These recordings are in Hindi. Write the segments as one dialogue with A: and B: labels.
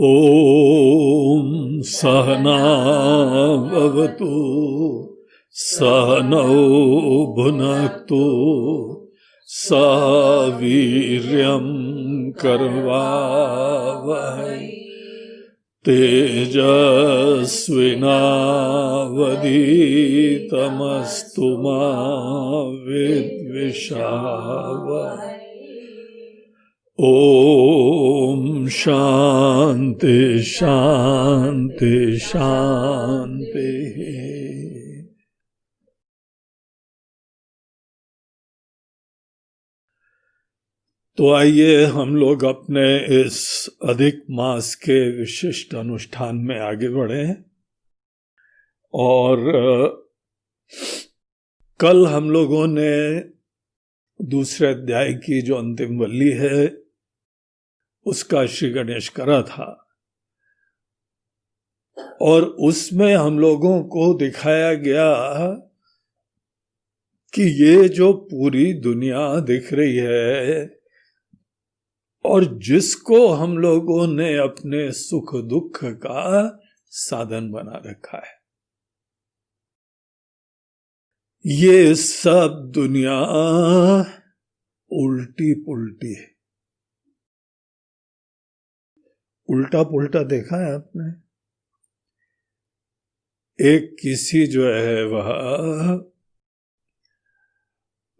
A: ॐ सहना भवतु सहनौ भुनक्तु सह वीर्यं करवावहै तेजस्विनावधीतमस्तु मा विद्विषावहै। ओम शांति शांति शांति। तो आइए हम लोग अपने इस अधिक मास के विशिष्ट अनुष्ठान में आगे बढ़े। और कल हम लोगों ने दूसरे अध्याय की जो अंतिम वल्ली है उसका श्री गणेश करा था, और उसमें हम लोगों को दिखाया गया कि ये जो पूरी दुनिया दिख रही है और जिसको हम लोगों ने अपने सुख दुख का साधन बना रखा है, ये सब दुनिया उल्टी पुल्टी है। उल्टा पुल्टा देखा है आपने? एक किसी जो है वह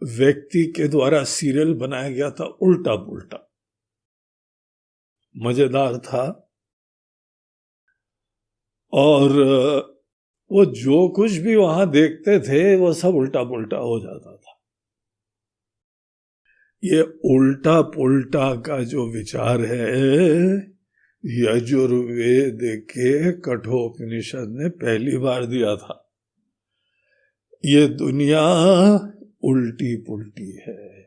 A: व्यक्ति के द्वारा सीरियल बनाया गया था, उल्टा पुल्टा, मजेदार था। और वो जो कुछ भी वहां देखते थे वो सब उल्टा पुल्टा हो जाता था। ये उल्टा पुल्टा का जो विचार है यजुर्वेद के कठोपनिषद ने पहली बार दिया था। ये दुनिया उल्टी पुल्टी है।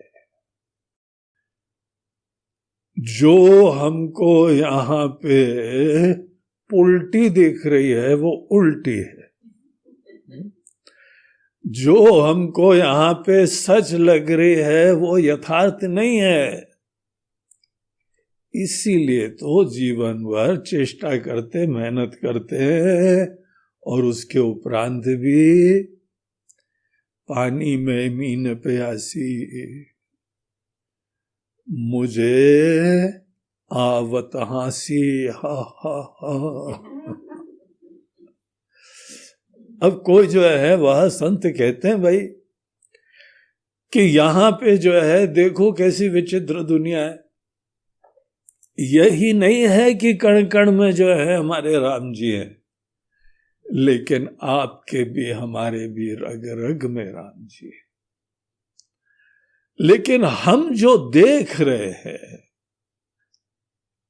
A: जो हमको यहाँ पे पुल्टी दिख रही है वो उल्टी है। जो हमको यहाँ पे सच लग रही है वो यथार्थ नहीं है। इसीलिए तो जीवन भर चेष्टा करते, मेहनत करते हैं, और उसके उपरांत भी पानी में मीन प्यासी मुझे आवत हंसी हा हा हा। अब कोई जो है वह संत कहते हैं भाई कि यहां पे जो है देखो कैसी विचित्र दुनिया है। यही नहीं है कि कण कण में जो है हमारे राम जी हैं, लेकिन आपके भी हमारे भी रग रग में राम जी है। लेकिन हम जो देख रहे हैं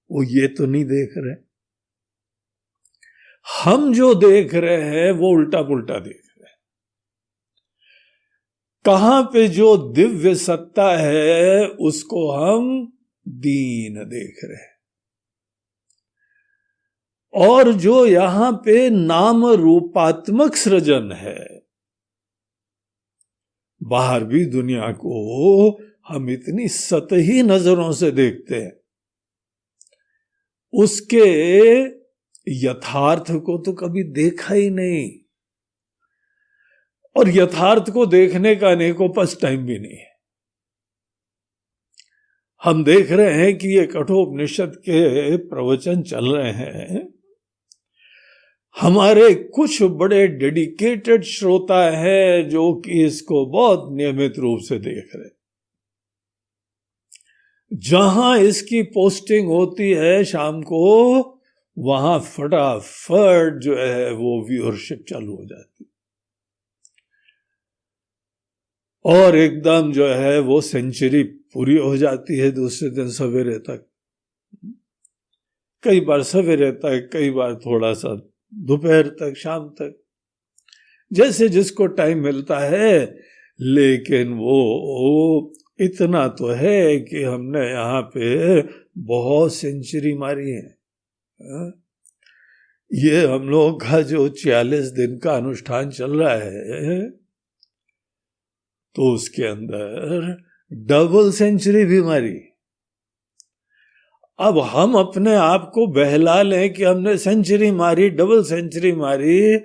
A: वो ये तो नहीं देख रहे। हम जो देख रहे हैं वो उल्टा पुल्टा देख रहे हैं। कहां पे जो दिव्य सत्ता है उसको हम दीन देख रहे हैं, और जो यहां पे नाम रूपात्मक सृजन है, बाहर भी दुनिया को हम इतनी सतही नजरों से देखते हैं, उसके यथार्थ को तो कभी देखा ही नहीं। और यथार्थ को देखने का अनेकों पास टाइम भी नहीं है। हम देख रहे हैं कि ये कठोपनिषद के प्रवचन चल रहे हैं। हमारे कुछ बड़े डेडिकेटेड श्रोता हैं जो कि इसको बहुत नियमित रूप से देख रहे हैं। जहां इसकी पोस्टिंग होती है शाम को, वहां फटाफट जो है वो व्यूअरशिप चालू हो जाती है, और एकदम जो है वो सेंचुरी पूरी हो जाती है दूसरे दिन सवेरे तक। कई बार सवेरे तक, कई बार थोड़ा सा दोपहर तक, शाम तक, जैसे जिसको टाइम मिलता है। लेकिन वो इतना तो है कि हमने यहाँ पे बहुत सेंचुरी मारी है। ये हम लोग का जो 46 दिन का अनुष्ठान चल रहा है तो उसके अंदर डबल सेंचुरी भी मारी। अब हम अपने आप को बहला लें कि हमने सेंचुरी मारी, डबल सेंचुरी मारी,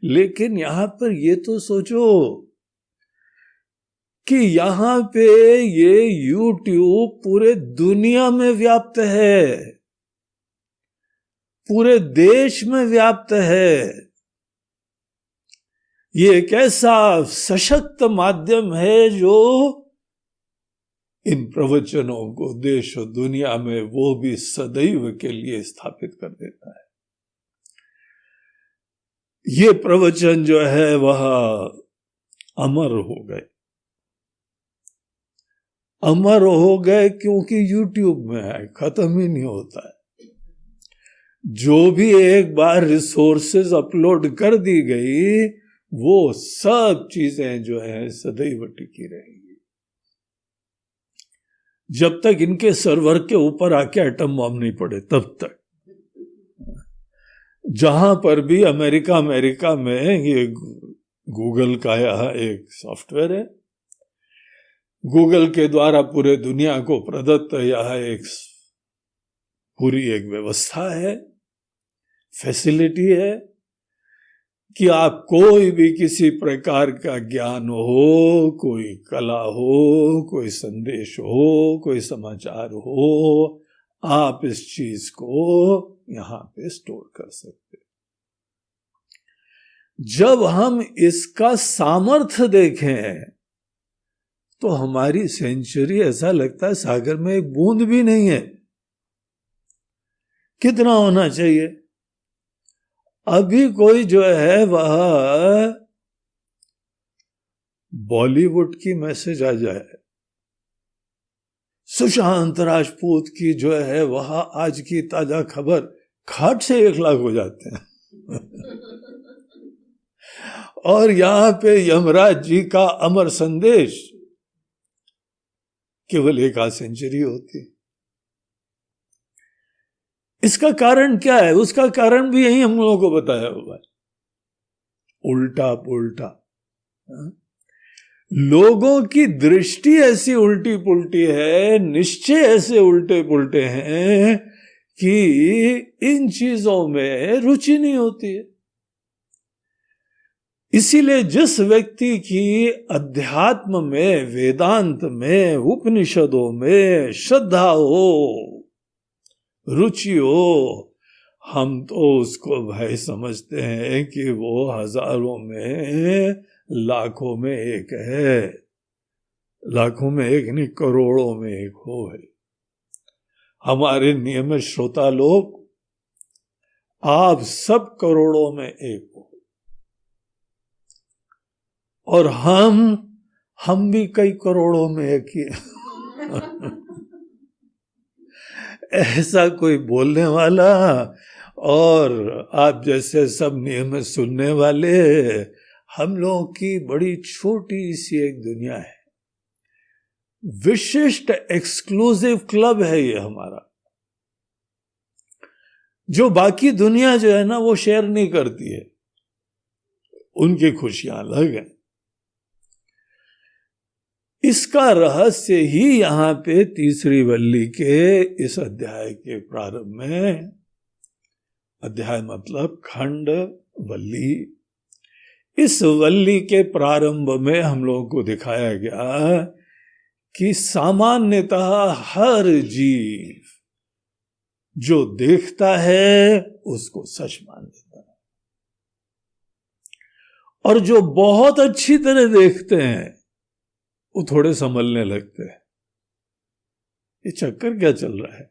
A: लेकिन यहां पर ये तो सोचो कि यहां पे ये YouTube पूरे दुनिया में व्याप्त है, पूरे देश में व्याप्त है। ये एक ऐसा सशक्त माध्यम है जो इन प्रवचनों को देश और दुनिया में वो भी सदैव के लिए स्थापित कर देता है। ये प्रवचन जो है वह अमर हो गए। अमर हो गए क्योंकि YouTube में है, खत्म ही नहीं होता है। जो भी एक बार रिसोर्सेज अपलोड कर दी गई, वो सब चीजें जो है सदैव टिकी रहेंगी जब तक इनके सर्वर के ऊपर आके एटम बम नहीं पड़े, तब तक। जहां पर भी अमेरिका में ये गूगल का यह एक सॉफ्टवेयर है, गूगल के द्वारा पूरे दुनिया को प्रदत्त यह एक पूरी एक व्यवस्था है, फैसिलिटी है कि आप कोई भी किसी प्रकार का ज्ञान हो, कोई कला हो, कोई संदेश हो, कोई समाचार हो, आप इस चीज को यहां पे स्टोर कर सकते। जब हम इसका सामर्थ्य देखें तो हमारी सेंचुरी ऐसा लगता है सागर में एक बूंद भी नहीं है। कितना होना चाहिए? अभी कोई जो है वह बॉलीवुड की मैसेज आ जाए, सुशांत राजपूत की जो है वह आज की ताजा खबर, खाट से 1 लाख हो जाते हैं। और यहां पे यमराज जी का अमर संदेश केवल 1 सेंचुरी होती। इसका कारण क्या है? उसका कारण भी यही हम लोगों को बताया हुआ है, उल्टा पुल्टा। लोगों की दृष्टि ऐसी उल्टी पुल्टी है, निश्चय ऐसे उल्टे पुल्टे हैं कि इन चीजों में रुचि नहीं होती है। इसीलिए जिस व्यक्ति की अध्यात्म में, वेदांत में, उपनिषदों में श्रद्धा हो, रुचि हो, हम तो उसको भाई समझते हैं कि वो हजारों में, लाखों में एक है। लाखों में एक नहीं, करोड़ों में एक हो है। हमारे नियमित श्रोता लोग, आप सब करोड़ों में एक हो, और हम भी कई करोड़ों में एक ही है। ऐसा कोई बोलने वाला और आप जैसे सब नियमित सुनने वाले, हम लोगों की बड़ी छोटी सी एक दुनिया है। विशिष्ट एक्सक्लूसिव क्लब है ये हमारा, जो बाकी दुनिया जो है ना वो शेयर नहीं करती है। उनकी खुशियां अलग हैं। इसका रहस्य ही यहां पे तीसरी वल्ली के इस अध्याय के प्रारंभ में, अध्याय मतलब खंड वल्ली, इस वल्ली के प्रारंभ में हम लोगों को दिखाया गया कि सामान्यतः हर जीव जो देखता है उसको सच मान लेता है, और जो बहुत अच्छी तरह देखते हैं वो थोड़े संभलने लगते हैं। ये चक्कर क्या चल रहा है?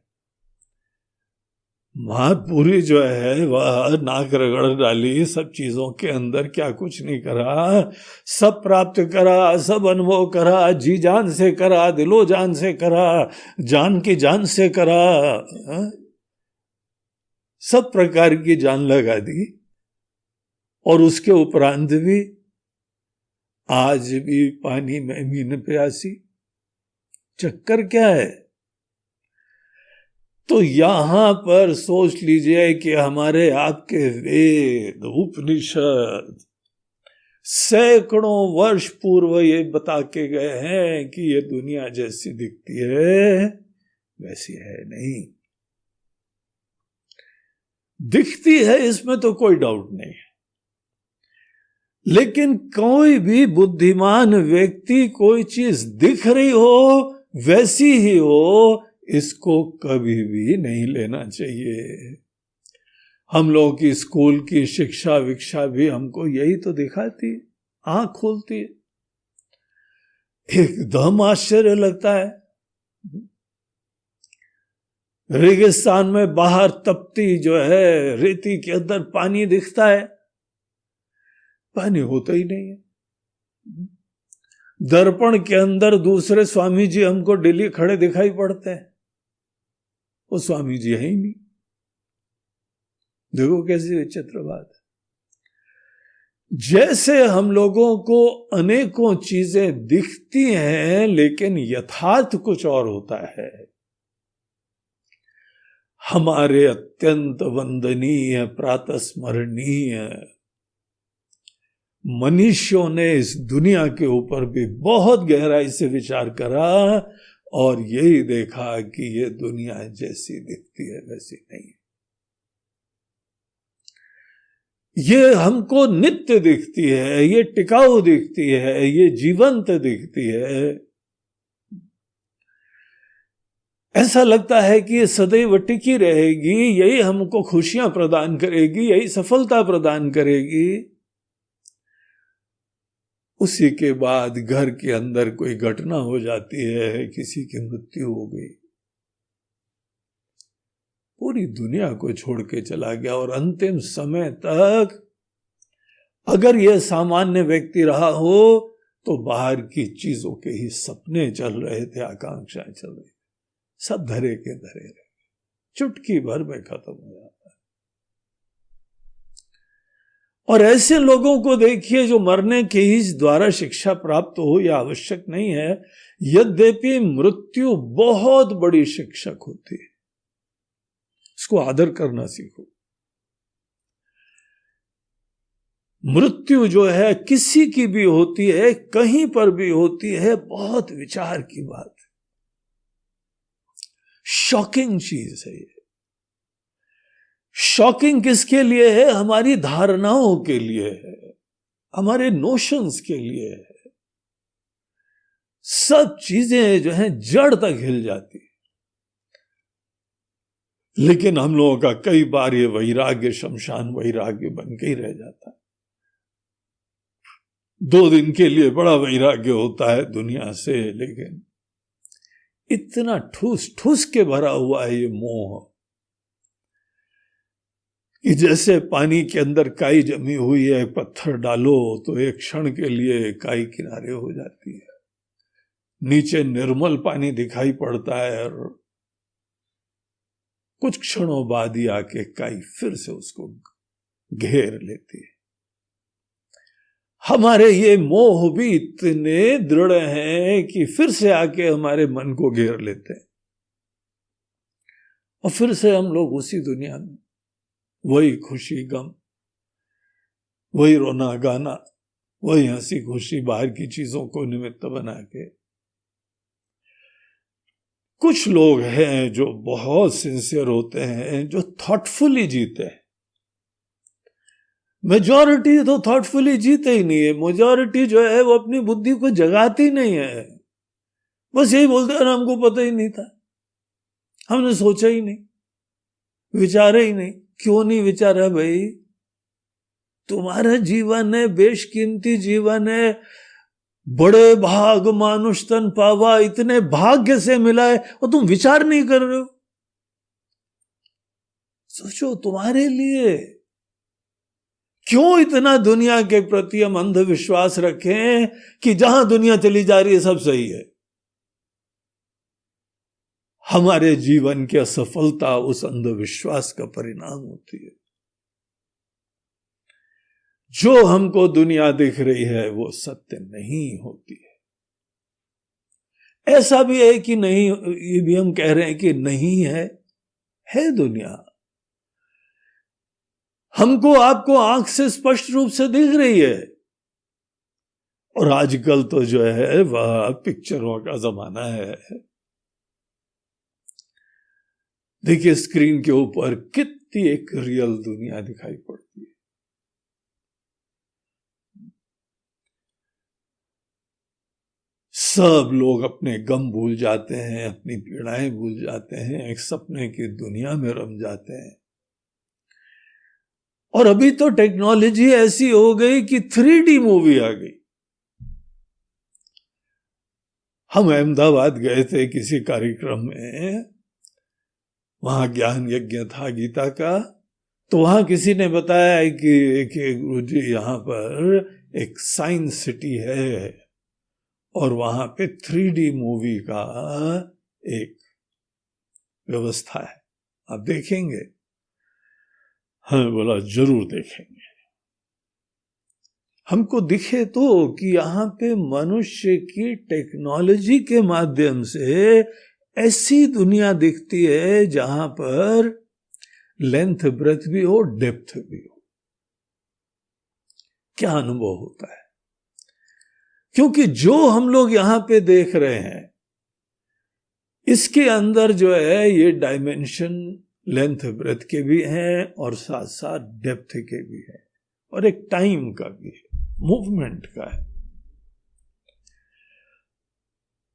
A: महापुरी जो है वह नाक रगड़ डाली, सब चीजों के अंदर क्या कुछ नहीं करा, सब प्राप्त करा, सब अनुभव करा, जी जान से करा, दिलो जान से करा, जान की जान से करा, सब प्रकार की जान लगा दी, और उसके उपरांत भी आज भी पानी में मीन प्यासी। चक्कर क्या है? तो यहां पर सोच लीजिए कि हमारे आपके वेद, उपनिषद सैकड़ों वर्ष पूर्व ये बता के गए हैं कि ये दुनिया जैसी दिखती है वैसी है नहीं। दिखती है, इसमें तो कोई डाउट नहीं है, लेकिन कोई भी बुद्धिमान व्यक्ति कोई चीज दिख रही हो वैसी ही हो, इसको कभी भी नहीं लेना चाहिए। हम लोगों की स्कूल की शिक्षा विक्षा भी हमको यही तो दिखाती, आंख खोलती है, एकदम आश्चर्य लगता है। रेगिस्तान में बाहर तपती जो है रेती के अंदर पानी दिखता है, पानी होता ही नहीं है। दर्पण के अंदर दूसरे स्वामी जी हमको डेली खड़े दिखाई पड़ते हैं, वो स्वामी जी है ही नहीं। देखो कैसी विचित्र बात है। जैसे हम लोगों को अनेकों चीजें दिखती हैं, लेकिन यथार्थ कुछ और होता है। हमारे अत्यंत वंदनीय प्रातस्मरणीय मनुष्यों ने इस दुनिया के ऊपर भी बहुत गहराई से विचार करा और यही देखा कि ये दुनिया जैसी दिखती है वैसी नहीं है। ये हमको नित्य दिखती है, ये टिकाऊ दिखती है, ये जीवंत दिखती है। ऐसा लगता है कि ये सदैव टिकी रहेगी, यही हमको खुशियां प्रदान करेगी, यही सफलता प्रदान करेगी। उसी के बाद घर के अंदर कोई घटना हो जाती है, किसी की मृत्यु हो गई, पूरी दुनिया को छोड़ के चला गया। और अंतिम समय तक अगर यह सामान्य व्यक्ति रहा हो तो बाहर की चीजों के ही सपने चल रहे थे, आकांक्षाएं चल रही, सब धरे के धरे रहे, चुटकी भर में खत्म हो जाता है। और ऐसे लोगों को देखिए जो मरने के ही द्वारा शिक्षा प्राप्त हो यह आवश्यक नहीं है, यद्यपि मृत्यु बहुत बड़ी शिक्षक होती है, इसको आदर करना सीखो। मृत्यु जो है किसी की भी होती है, कहीं पर भी होती है, बहुत विचार की बात है, शॉकिंग चीज है ये। शॉकिंग किसके लिए है? हमारी धारणाओं के लिए है, हमारे नोशंस के लिए है। सब चीजें जो हैं जड़ तक हिल जाती है। लेकिन हम लोगों का कई बार ये वैराग्य शमशान वैराग्य बन के ही रह जाता है। 2 दिन के लिए बड़ा वैराग्य होता है दुनिया से, लेकिन इतना ठूस ठूस के भरा हुआ है ये मोह कि जैसे पानी के अंदर काई जमी हुई है, पत्थर डालो तो एक क्षण के लिए काई किनारे हो जाती है, नीचे निर्मल पानी दिखाई पड़ता है और कुछ क्षणों बाद ही आके काई फिर से उसको घेर लेती है। हमारे ये मोह भी इतने दृढ़ हैं कि फिर से आके हमारे मन को घेर लेते हैं और फिर से हम लोग उसी दुनिया में वही खुशी गम, वही रोना गाना, वही हंसी खुशी, बाहर की चीजों को निमित्त बना के। कुछ लोग हैं जो बहुत सिंसियर होते हैं, जो थॉटफुली जीते हैं। मेजॉरिटी तो थॉटफुली जीते ही नहीं है। मेजॉरिटी जो है वो अपनी बुद्धि को जगाती नहीं है, बस यही बोलते हैं हमको पता ही नहीं था, हमने सोचा ही नहीं, विचारा ही नहीं। क्यों नहीं विचारा भाई? तुम्हारा जीवन है, बेशकीमती जीवन है, बड़े भाग मानुष तन पावा, इतने भाग्य से मिला है और तुम विचार नहीं कर रहे हो। सोचो तुम्हारे लिए क्यों इतना दुनिया के प्रति हम अंधविश्वास रखें कि जहां दुनिया चली जा रही है सब सही है। हमारे जीवन की असफलता उस अंधविश्वास का परिणाम होती है। जो हमको दुनिया दिख रही है वो सत्य नहीं होती है। ऐसा भी है कि नहीं, ये भी हम कह रहे हैं कि नहीं है दुनिया, हमको आपको आंख से स्पष्ट रूप से दिख रही है। और आजकल तो जो है वह पिक्चरों का जमाना है। देखिए स्क्रीन के ऊपर कितनी एक रियल दुनिया दिखाई पड़ती है। सब लोग अपने गम भूल जाते हैं, अपनी पीड़ाएं भूल जाते हैं, एक सपने की दुनिया में रम जाते हैं। और अभी तो टेक्नोलॉजी ऐसी हो गई कि 3D मूवी आ गई। हम अहमदाबाद गए थे किसी कार्यक्रम में, वहां ज्ञान यज्ञ था गीता का, तो वहां किसी ने बताया कि गुरुजी यहाँ पर एक साइंस सिटी है और वहां पे 3D मूवी का एक व्यवस्था है, आप देखेंगे? हमें बोला जरूर देखेंगे। हमको दिखे तो कि यहाँ पे मनुष्य की टेक्नोलॉजी के माध्यम से ऐसी दुनिया दिखती है जहां पर लेंथ ब्रेथ भी हो, डेप्थ भी हो। क्या अनुभव होता है? क्योंकि जो हम लोग यहां पे देख रहे हैं इसके अंदर जो है ये डायमेंशन लेंथ ब्रेथ के भी हैं और साथ साथ डेप्थ के भी हैं और एक टाइम का भी है, मूवमेंट का है।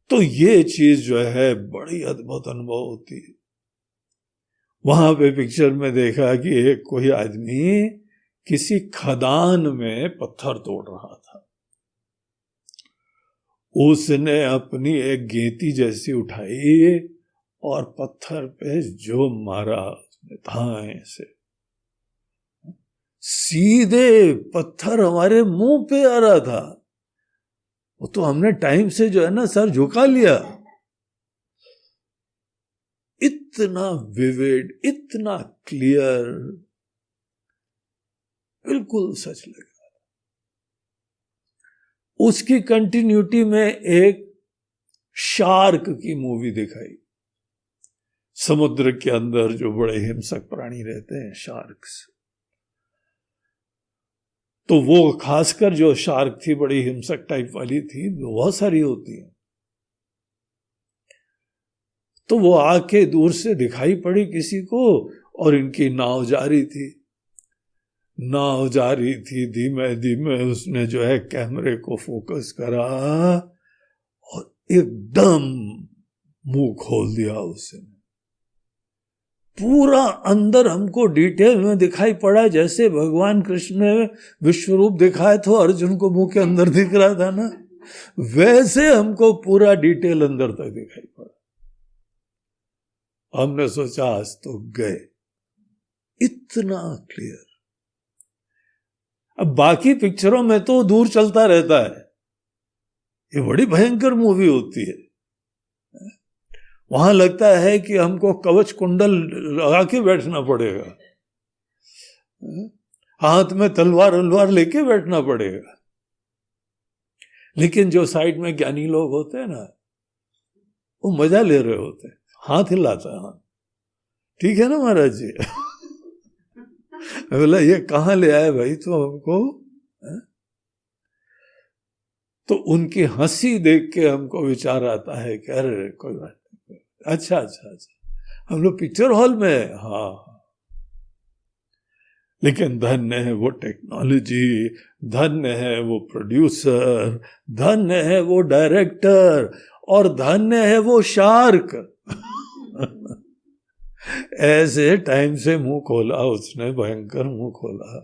A: तो ये चीज जो है बड़ी अद्भुत अनुभव होती है। वहां पे पिक्चर में देखा कि एक कोई आदमी किसी खदान में पत्थर तोड़ रहा था। उसने अपनी एक गेंती जैसी उठाई और पत्थर पे जो मारा धाए से, सीधे पत्थर हमारे मुंह पे आ रहा था। वो तो हमने टाइम से जो है ना सर झुका लिया। इतना विविड, इतना क्लियर, बिल्कुल सच लगा। उसकी कंटिन्यूटी में एक शार्क की मूवी दिखाई। समुद्र के अंदर जो बड़े हिंसक प्राणी रहते हैं, शार्क्स, तो वो खासकर जो शार्क थी बड़ी हिंसक टाइप वाली थी, बहुत सारी होती है। तो वो आके दूर से दिखाई पड़ी किसी को और इनकी नाव जा रही थी। नाव जा रही थी, धीमे धीमे उसने जो है कैमरे को फोकस करा और एकदम मुंह खोल दिया उसने। पूरा अंदर हमको डिटेल में दिखाई पड़ा, जैसे भगवान कृष्ण ने विश्व रूप दिखाया तो अर्जुन को मुंह के अंदर दिख रहा था ना, वैसे हमको पूरा डिटेल अंदर तक दिखाई पड़ा। हमने सोचा आज तो गए, इतना क्लियर। अब बाकी पिक्चरों में तो दूर चलता रहता है, ये बड़ी भयंकर मूवी होती है। वहां लगता है कि हमको कवच कुंडल लगा के बैठना पड़ेगा, हाथ में तलवार लेके बैठना पड़ेगा। लेकिन जो साइड में ज्ञानी लोग होते हैं ना, वो मजा ले रहे होते हैं, हाथ हिलाता है, हाँ ठीक है ना महाराज जी। मैं बोला ये कहाँ ले आए भाई तो हमको है? तो उनकी हंसी देख के हमको विचार आता है कि अरे कोई बात नहीं, अच्छा अच्छा अच्छा हम लोग पिक्चर हॉल में, हाँ। लेकिन धन्य है वो टेक्नोलॉजी, धन्य है वो प्रोड्यूसर, धन्य है वो डायरेक्टर और धन्य है वो शार्क। ऐसे टाइम से मुंह खोला उसने, भयंकर मुंह खोला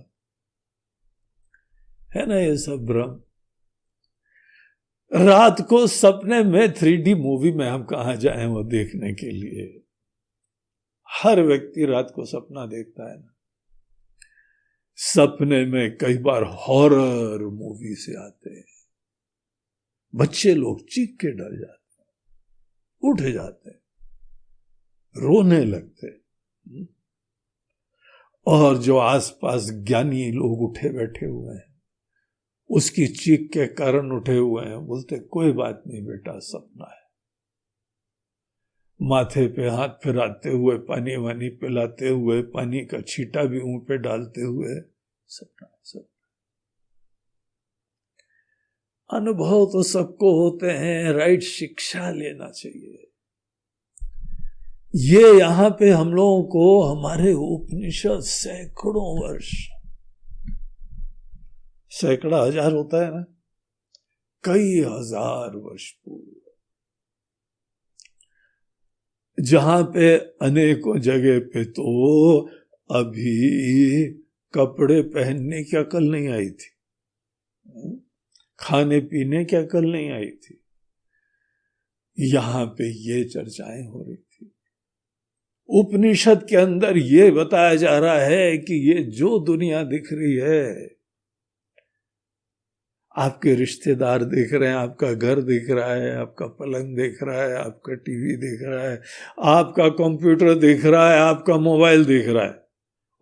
A: है ना। ये सब भ्रम। रात को सपने में 3D मूवी में हम कहां जाएं वो देखने के लिए। हर व्यक्ति रात को सपना देखता है ना, सपने में कई बार हॉरर मूवी से आते हैं, बच्चे लोग चीख के डर जाते हैं, उठ जाते हैं, रोने लगते हैं। और जो आसपास ज्ञानी लोग उठे बैठे हुए हैं उसकी चीख के कारण उठे हुए हैं, बोलते कोई बात नहीं बेटा, सपना है। माथे पे हाथ फिराते हुए, पानी वानी पिलाते हुए, पानी का छींटा भी मुंह पे डालते हुए, सपना सब। अनुभव तो सबको होते हैं, राइट शिक्षा लेना चाहिए। ये यहां पे हम लोगों को हमारे उपनिषद सैकड़ों वर्ष, सैकड़ा हजार होता है ना, कई हजार वर्ष पूर्व, जहां पे अनेकों जगह पे तो अभी कपड़े पहनने की अकल नहीं आई थी, खाने पीने की अकल नहीं आई थी, यहां पे ये चर्चाएं हो रही थी। उपनिषद के अंदर ये बताया जा रहा है कि ये जो दुनिया दिख रही है, आपके रिश्तेदार दिख रहे हैं, आपका घर दिख रहा है, आपका पलंग दिख रहा है, आपका टीवी दिख रहा है, आपका कंप्यूटर दिख रहा है, आपका मोबाइल दिख रहा है,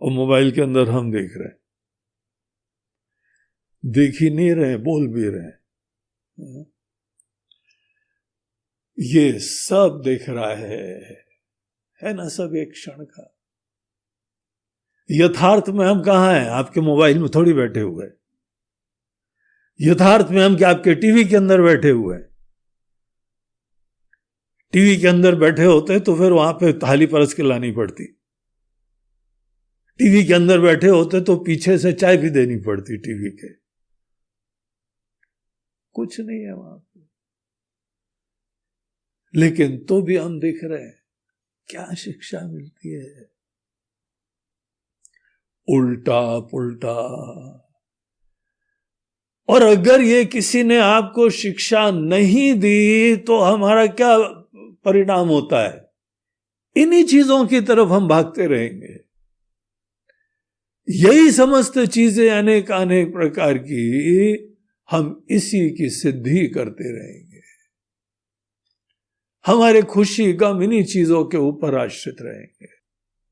A: और मोबाइल के अंदर हम देख रहे हैं, देख ही नहीं रहे, बोल भी रहे हैं। ये सब दिख रहा है ना, सब एक क्षण का। यथार्थ में हम कहां हैं? आपके मोबाइल में थोड़ी बैठे हुए हैं। यथार्थ में हम क्या आपके टीवी के अंदर बैठे हुए हैं? टीवी के अंदर बैठे होते तो फिर वहां पे थाली परस के लानी पड़ती। टीवी के अंदर बैठे होते तो पीछे से चाय भी देनी पड़ती टीवी के। कुछ नहीं है वहां पे, लेकिन तो भी हम देख रहे हैं। क्या शिक्षा मिलती है? उल्टा पुल्टा। और अगर ये किसी ने आपको शिक्षा नहीं दी तो हमारा क्या परिणाम होता है? इन्हीं चीजों की तरफ हम भागते रहेंगे। यही समस्त चीजें अनेक अनेक प्रकार की, हम इसी की सिद्धि करते रहेंगे। हमारे खुशी गम इन्हीं चीजों के ऊपर आश्रित रहेंगे।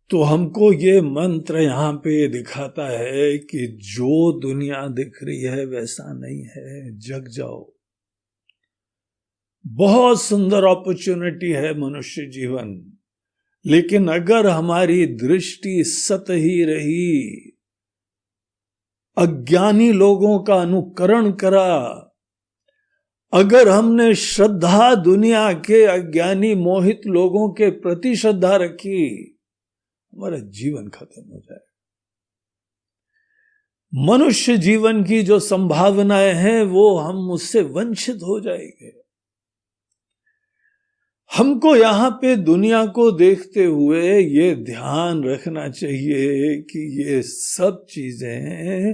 A: तो हमको ये मंत्र यहां पे दिखाता है कि जो दुनिया दिख रही है वैसा नहीं है, जग जाओ। बहुत सुंदर अपॉर्चुनिटी है मनुष्य जीवन, लेकिन अगर हमारी दृष्टि सतही रही, अज्ञानी लोगों का अनुकरण करा, अगर हमने श्रद्धा दुनिया के अज्ञानी मोहित लोगों के प्रति श्रद्धा रखी, हमारा जीवन खत्म हो जाए। मनुष्य जीवन की जो संभावनाएं हैं वो हम उससे वंचित हो जाएंगे। हमको यहां पे दुनिया को देखते हुए ये ध्यान रखना चाहिए कि ये सब चीजें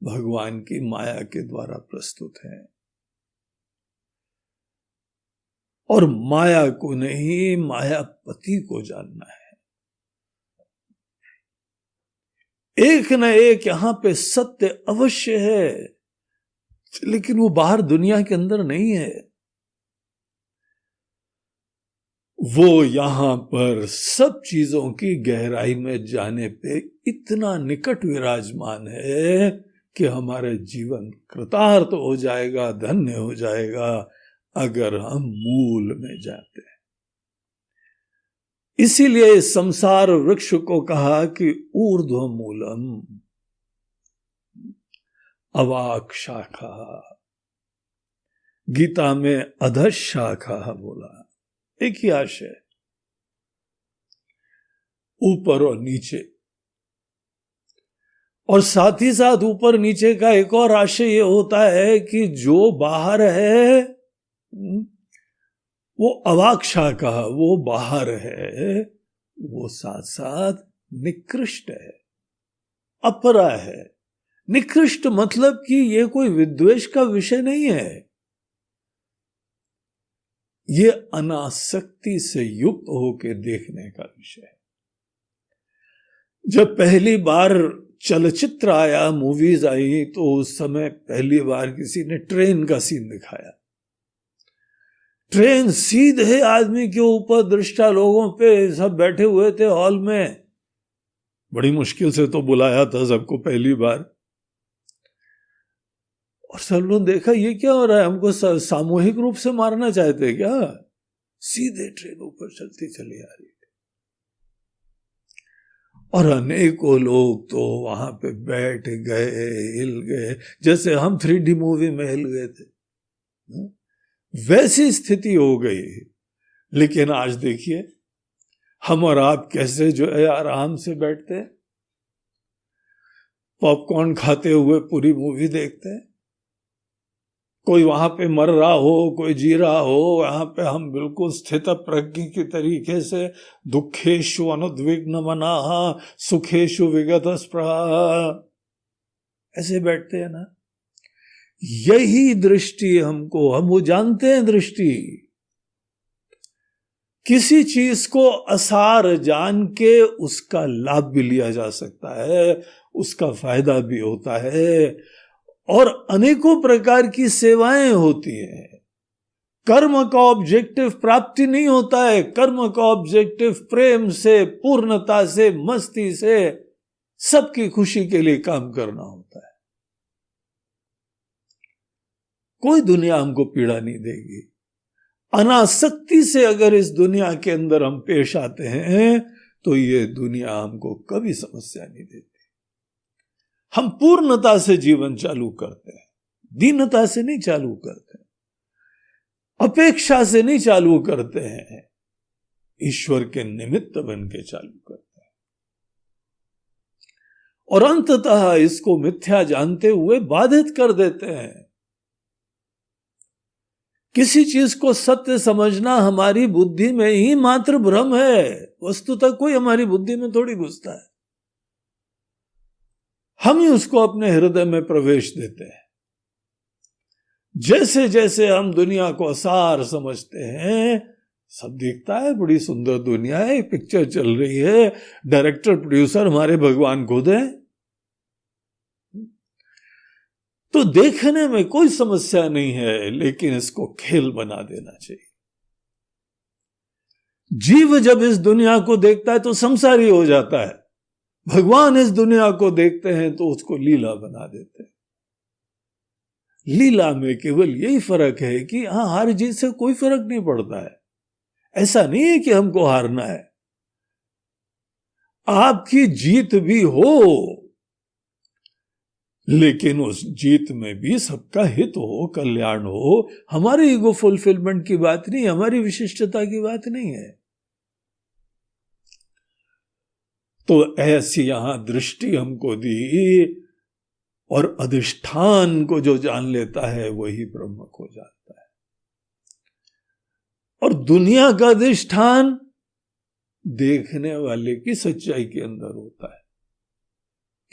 A: भगवान की माया के द्वारा प्रस्तुत हैं, और माया को नहीं, मायापति को जानना है। एक न एक यहां पे सत्य अवश्य है, लेकिन वो बाहर दुनिया के अंदर नहीं है। वो यहां पर सब चीजों की गहराई में जाने पे इतना निकट विराजमान है कि हमारा जीवन कृतार्थ हो जाएगा, धन्य हो जाएगा, अगर हम मूल में जाते हैं। इसीलिए संसार वृक्ष को कहा कि ऊर्ध्व मूलम अवाक शाखा, गीता में अधः शाखा बोला। एक ही आशय, ऊपर और नीचे, और साथ ही साथ ऊपर नीचे का एक और आशय ये होता है कि जो बाहर है वो अवाक शाखा, वो बाहर है, वो साथ साथ निकृष्ट है, अपरा है। निकृष्ट मतलब कि ये कोई विद्वेष का विषय नहीं है, ये अनासक्ति से युक्त होकर देखने का विषय है। जब पहली बार चलचित्र आया, मूवीज आई, तो उस समय पहली बार किसी ने ट्रेन का सीन दिखाया। ट्रेन सीधे आदमी के ऊपर, दृष्टा लोगों पे सब बैठे हुए थे हॉल में, बड़ी मुश्किल से तो बुलाया था सबको पहली बार, और सब लोग देखा ये क्या हो रहा है, हमको सामूहिक रूप से मारना चाहते क्या? सीधे ट्रेन ऊपर चलती चली आ रही थी, और अनेकों लोग तो वहां पे बैठ गए, हिल गए, जैसे हम 3D मूवी में हिल गए थे, वैसी स्थिति हो गई। लेकिन आज देखिए, हम और आप कैसे जो है आराम से बैठते हैं, पॉपकॉर्न खाते हुए पूरी मूवी देखते हैं। कोई वहां पे मर रहा हो, कोई जी रहा हो, वहां पे हम बिल्कुल स्थित प्रज्ञ की तरीके से दुखेशु अनुद्विग्न मनाः सुखेशु विगत स्पृहा ऐसे बैठते हैं ना। यही दृष्टि हमको, हम वो जानते हैं दृष्टि, किसी चीज को असार जान के उसका लाभ भी लिया जा सकता है, उसका फायदा भी होता है, और अनेकों प्रकार की सेवाएं होती हैं। कर्म का ऑब्जेक्टिव प्राप्ति नहीं होता है, कर्म का ऑब्जेक्टिव प्रेम से, पूर्णता से, मस्ती से, सबकी खुशी के लिए काम करना होता है। कोई दुनिया हमको पीड़ा नहीं देगी। अनासक्ति से अगर इस दुनिया के अंदर हम पेश आते हैं तो ये दुनिया हमको कभी समस्या नहीं देती। हम पूर्णता से जीवन चालू करते हैं, दीनता से नहीं चालू करते, अपेक्षा से नहीं चालू करते हैं, ईश्वर के निमित्त बन के चालू करते हैं, और अंततः इसको मिथ्या जानते हुए बाधित कर देते हैं। किसी चीज को सत्य समझना हमारी बुद्धि में ही मात्र भ्रम है, वस्तुतः कोई हमारी बुद्धि में थोड़ी घुसता है, हम ही उसको अपने हृदय में प्रवेश देते हैं। जैसे जैसे हम दुनिया को असार समझते हैं, सब दिखता है बड़ी सुंदर दुनिया है, पिक्चर चल रही है, डायरेक्टर प्रोड्यूसर हमारे भगवान खुद हैं, तो देखने में कोई समस्या नहीं है, लेकिन इसको खेल बना देना चाहिए। जीव जब इस दुनिया को देखता है तो संसारी हो जाता है, भगवान इस दुनिया को देखते हैं तो उसको लीला बना देते हैं। लीला में केवल यही फर्क है कि हाँ, हार जीत से कोई फर्क नहीं पड़ता है। ऐसा नहीं है कि हमको हारना है, आपकी जीत भी हो, लेकिन उस जीत में भी सबका हित हो, कल्याण हो। हमारी ईगो फुलफिलमेंट की बात नहीं, हमारी विशिष्टता की बात नहीं है। तो ऐसी यहां दृष्टि हमको दी, और अधिष्ठान को जो जान लेता है वही ब्रह्म को जानता है। और दुनिया का अधिष्ठान देखने वाले की सच्चाई के अंदर होता है,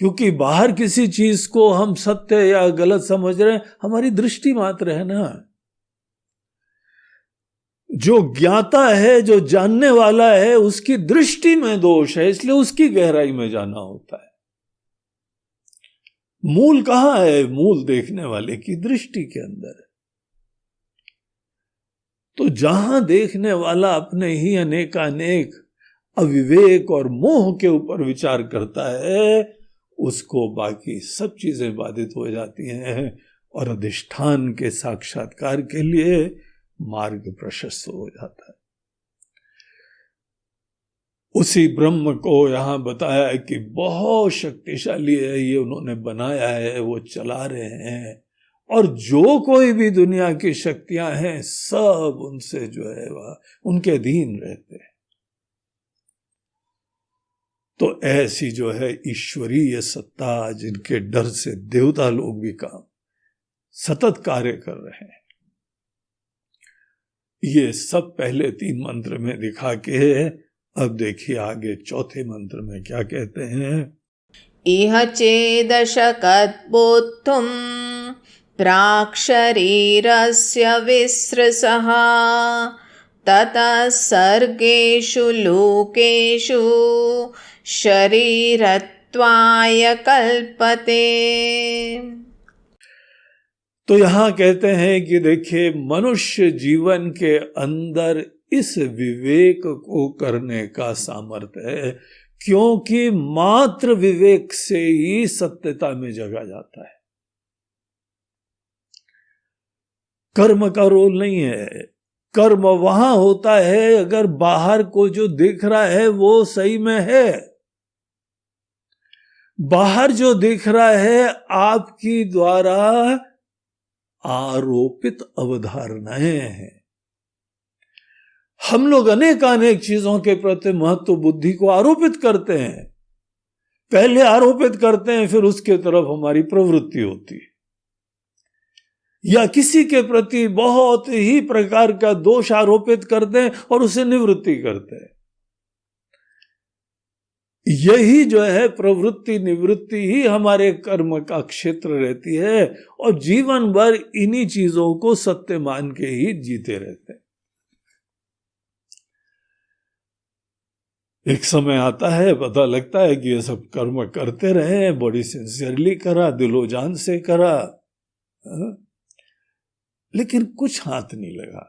A: क्योंकि बाहर किसी चीज को हम सत्य या गलत समझ रहे हैं, हमारी दृष्टि मात्र है ना। जो ज्ञाता है, जो जानने वाला है, उसकी दृष्टि में दोष है, इसलिए उसकी गहराई में जाना होता है। मूल कहां है? मूल देखने वाले की दृष्टि के अंदर है। तो जहां देखने वाला अपने ही अनेकानेक अविवेक और मोह के ऊपर विचार करता है, उसको बाकी सब चीजें बाधित हो जाती हैं, और अधिष्ठान के साक्षात्कार के लिए मार्ग प्रशस्त हो जाता है। उसी ब्रह्म को यहां बताया है कि बहुत शक्तिशाली है, ये उन्होंने बनाया है, वो चला रहे हैं, और जो कोई भी दुनिया की शक्तियां हैं सब उनसे जो है वह उनके अधीन रहते हैं। तो ऐसी जो है ईश्वरीय सत्ता, जिनके डर से देवता लोग भी काम सतत कार्य कर रहे हैं, ये सब पहले 3 मंत्र में दिखा के अब देखिए आगे चौथे मंत्र में क्या कहते हैं।
B: इह चेदशकद्बोद्धुं प्राक् शरीरस्य विसृसः ततः सर्गेषु लोकेषु शरीरत्वाय कल्पते।
A: तो यहां कहते हैं कि देखिए, मनुष्य जीवन के अंदर इस विवेक को करने का सामर्थ्य है, क्योंकि मात्र विवेक से ही सत्यता में जगा जाता है। कर्म का रोल नहीं है। कर्म वहां होता है अगर बाहर को जो दिख रहा है वो सही में है। बाहर जो दिख रहा है आपकी द्वारा आरोपित अवधारणाएं हैं। हम लोग अनेक चीजों के प्रति महत्व बुद्धि को आरोपित करते हैं, पहले आरोपित करते हैं, फिर उसके तरफ हमारी प्रवृत्ति होती है, या किसी के प्रति बहुत ही प्रकार का दोष आरोपित करते हैं और उसे निवृत्ति करते हैं। यही जो है प्रवृत्ति निवृत्ति ही हमारे कर्म का क्षेत्र रहती है, और जीवन भर इन्हीं चीजों को सत्य मान के ही जीते रहते हैं। एक समय आता है, पता लगता है कि ये सब कर्म करते रहे, बड़ी सिंसियरली करा, दिलो जान से करा, लेकिन कुछ हाथ नहीं लगा।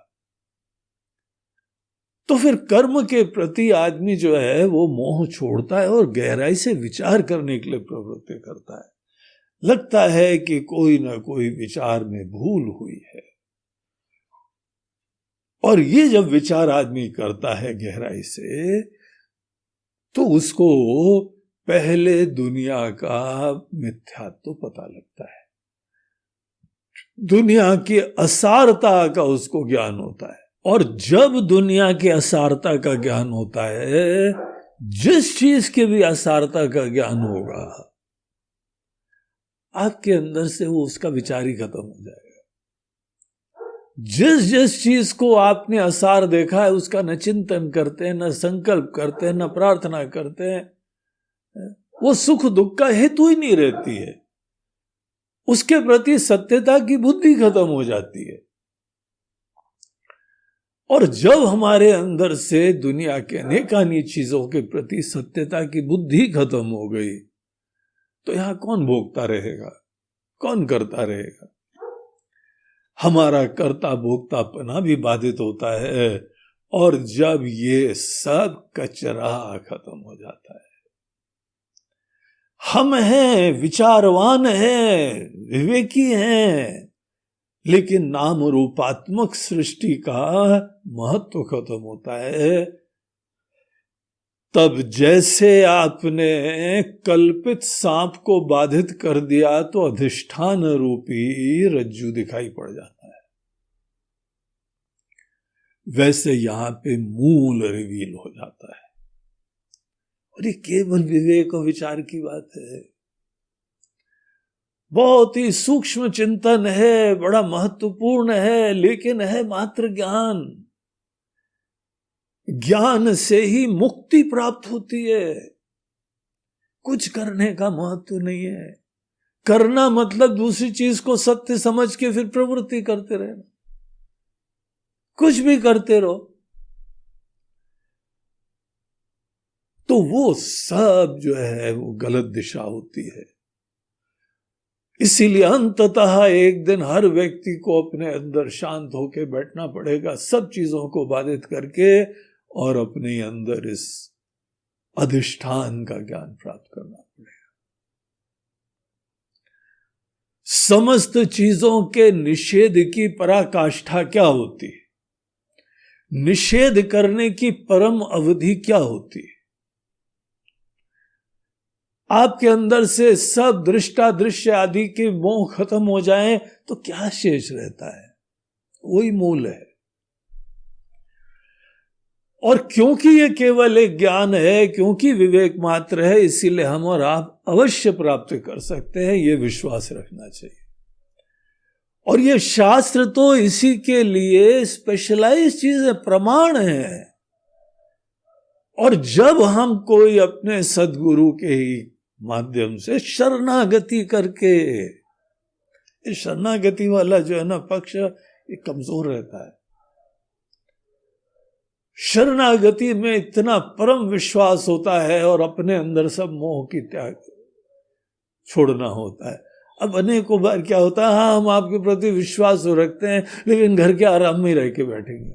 A: तो फिर कर्म के प्रति आदमी जो है वो मोह छोड़ता है और गहराई से विचार करने के लिए प्रवृत्ति करता है। लगता है कि कोई ना कोई विचार में भूल हुई है, और ये जब विचार आदमी करता है गहराई से, तो उसको पहले दुनिया का मिथ्यात्व पता लगता है, दुनिया की असारता का उसको ज्ञान होता है। और जब दुनिया की असारता का ज्ञान होता है, जिस चीज के भी असारता का ज्ञान होगा, आपके अंदर से वो उसका विचार ही खत्म हो जाएगा। जिस जिस चीज को आपने असार देखा है, उसका न चिंतन करते हैं, न संकल्प करते हैं, न प्रार्थना करते हैं, वो सुख दुख का हेतु ही नहीं रहती है, उसके प्रति सत्यता की बुद्धि खत्म हो जाती है। और जब हमारे अंदर से दुनिया के अनेकानी चीजों के प्रति सत्यता की बुद्धि खत्म हो गई, तो यहां कौन भोगता रहेगा, कौन करता रहेगा? हमारा कर्ता भोक्तापना भी बाधित होता है। और जब ये सब कचरा खत्म हो जाता है, हम हैं, विचारवान हैं, विवेकी हैं, लेकिन नाम रूपात्मक सृष्टि का महत्व खत्म होता है, तब जैसे आपने कल्पित सांप को बाधित कर दिया तो अधिष्ठान रूपी रज्जु दिखाई पड़ जाता है, वैसे यहां पे मूल रिवील हो जाता है। और ये केवल विवेक और विचार की बात है, बहुत ही सूक्ष्म चिंतन है, बड़ा महत्वपूर्ण है, लेकिन है मात्र ज्ञान। ज्ञान से ही मुक्ति प्राप्त होती है, कुछ करने का महत्व नहीं है। करना मतलब दूसरी चीज को सत्य समझ के फिर प्रवृत्ति करते रहना, कुछ भी करते रहो, तो वो सब जो है वो गलत दिशा होती है। इसीलिए अंततः एक दिन हर व्यक्ति को अपने अंदर शांत होकर बैठना पड़ेगा, सब चीजों को बाधित करके, और अपने अंदर इस अधिष्ठान का ज्ञान प्राप्त करना पड़ेगा। समस्त चीजों के निषेध की पराकाष्ठा क्या होती है, निषेध करने की परम अवधि क्या होती है? आपके अंदर से सब दृष्टा दृश्य आदि के मोह खत्म हो जाएं तो क्या शेष रहता है? वही मूल है। और क्योंकि ये केवल एक ज्ञान है, क्योंकि विवेक मात्र है, इसीलिए हम और आप अवश्य प्राप्त कर सकते हैं, ये विश्वास रखना चाहिए। और ये शास्त्र तो इसी के लिए स्पेशलाइज चीज है, प्रमाण है। और जब हम कोई अपने सद्गुरु के ही माध्यम से शरणागति करके, इस शरणागति वाला जो है ना पक्ष, ये कमजोर रहता है। शरणागति में इतना परम विश्वास होता है और अपने अंदर सब मोह की त्याग छोड़ना होता है। अब अनेकों बार क्या होता है, हाँ हम आपके प्रति विश्वास रखते हैं, लेकिन घर के आराम में रह के बैठेंगे,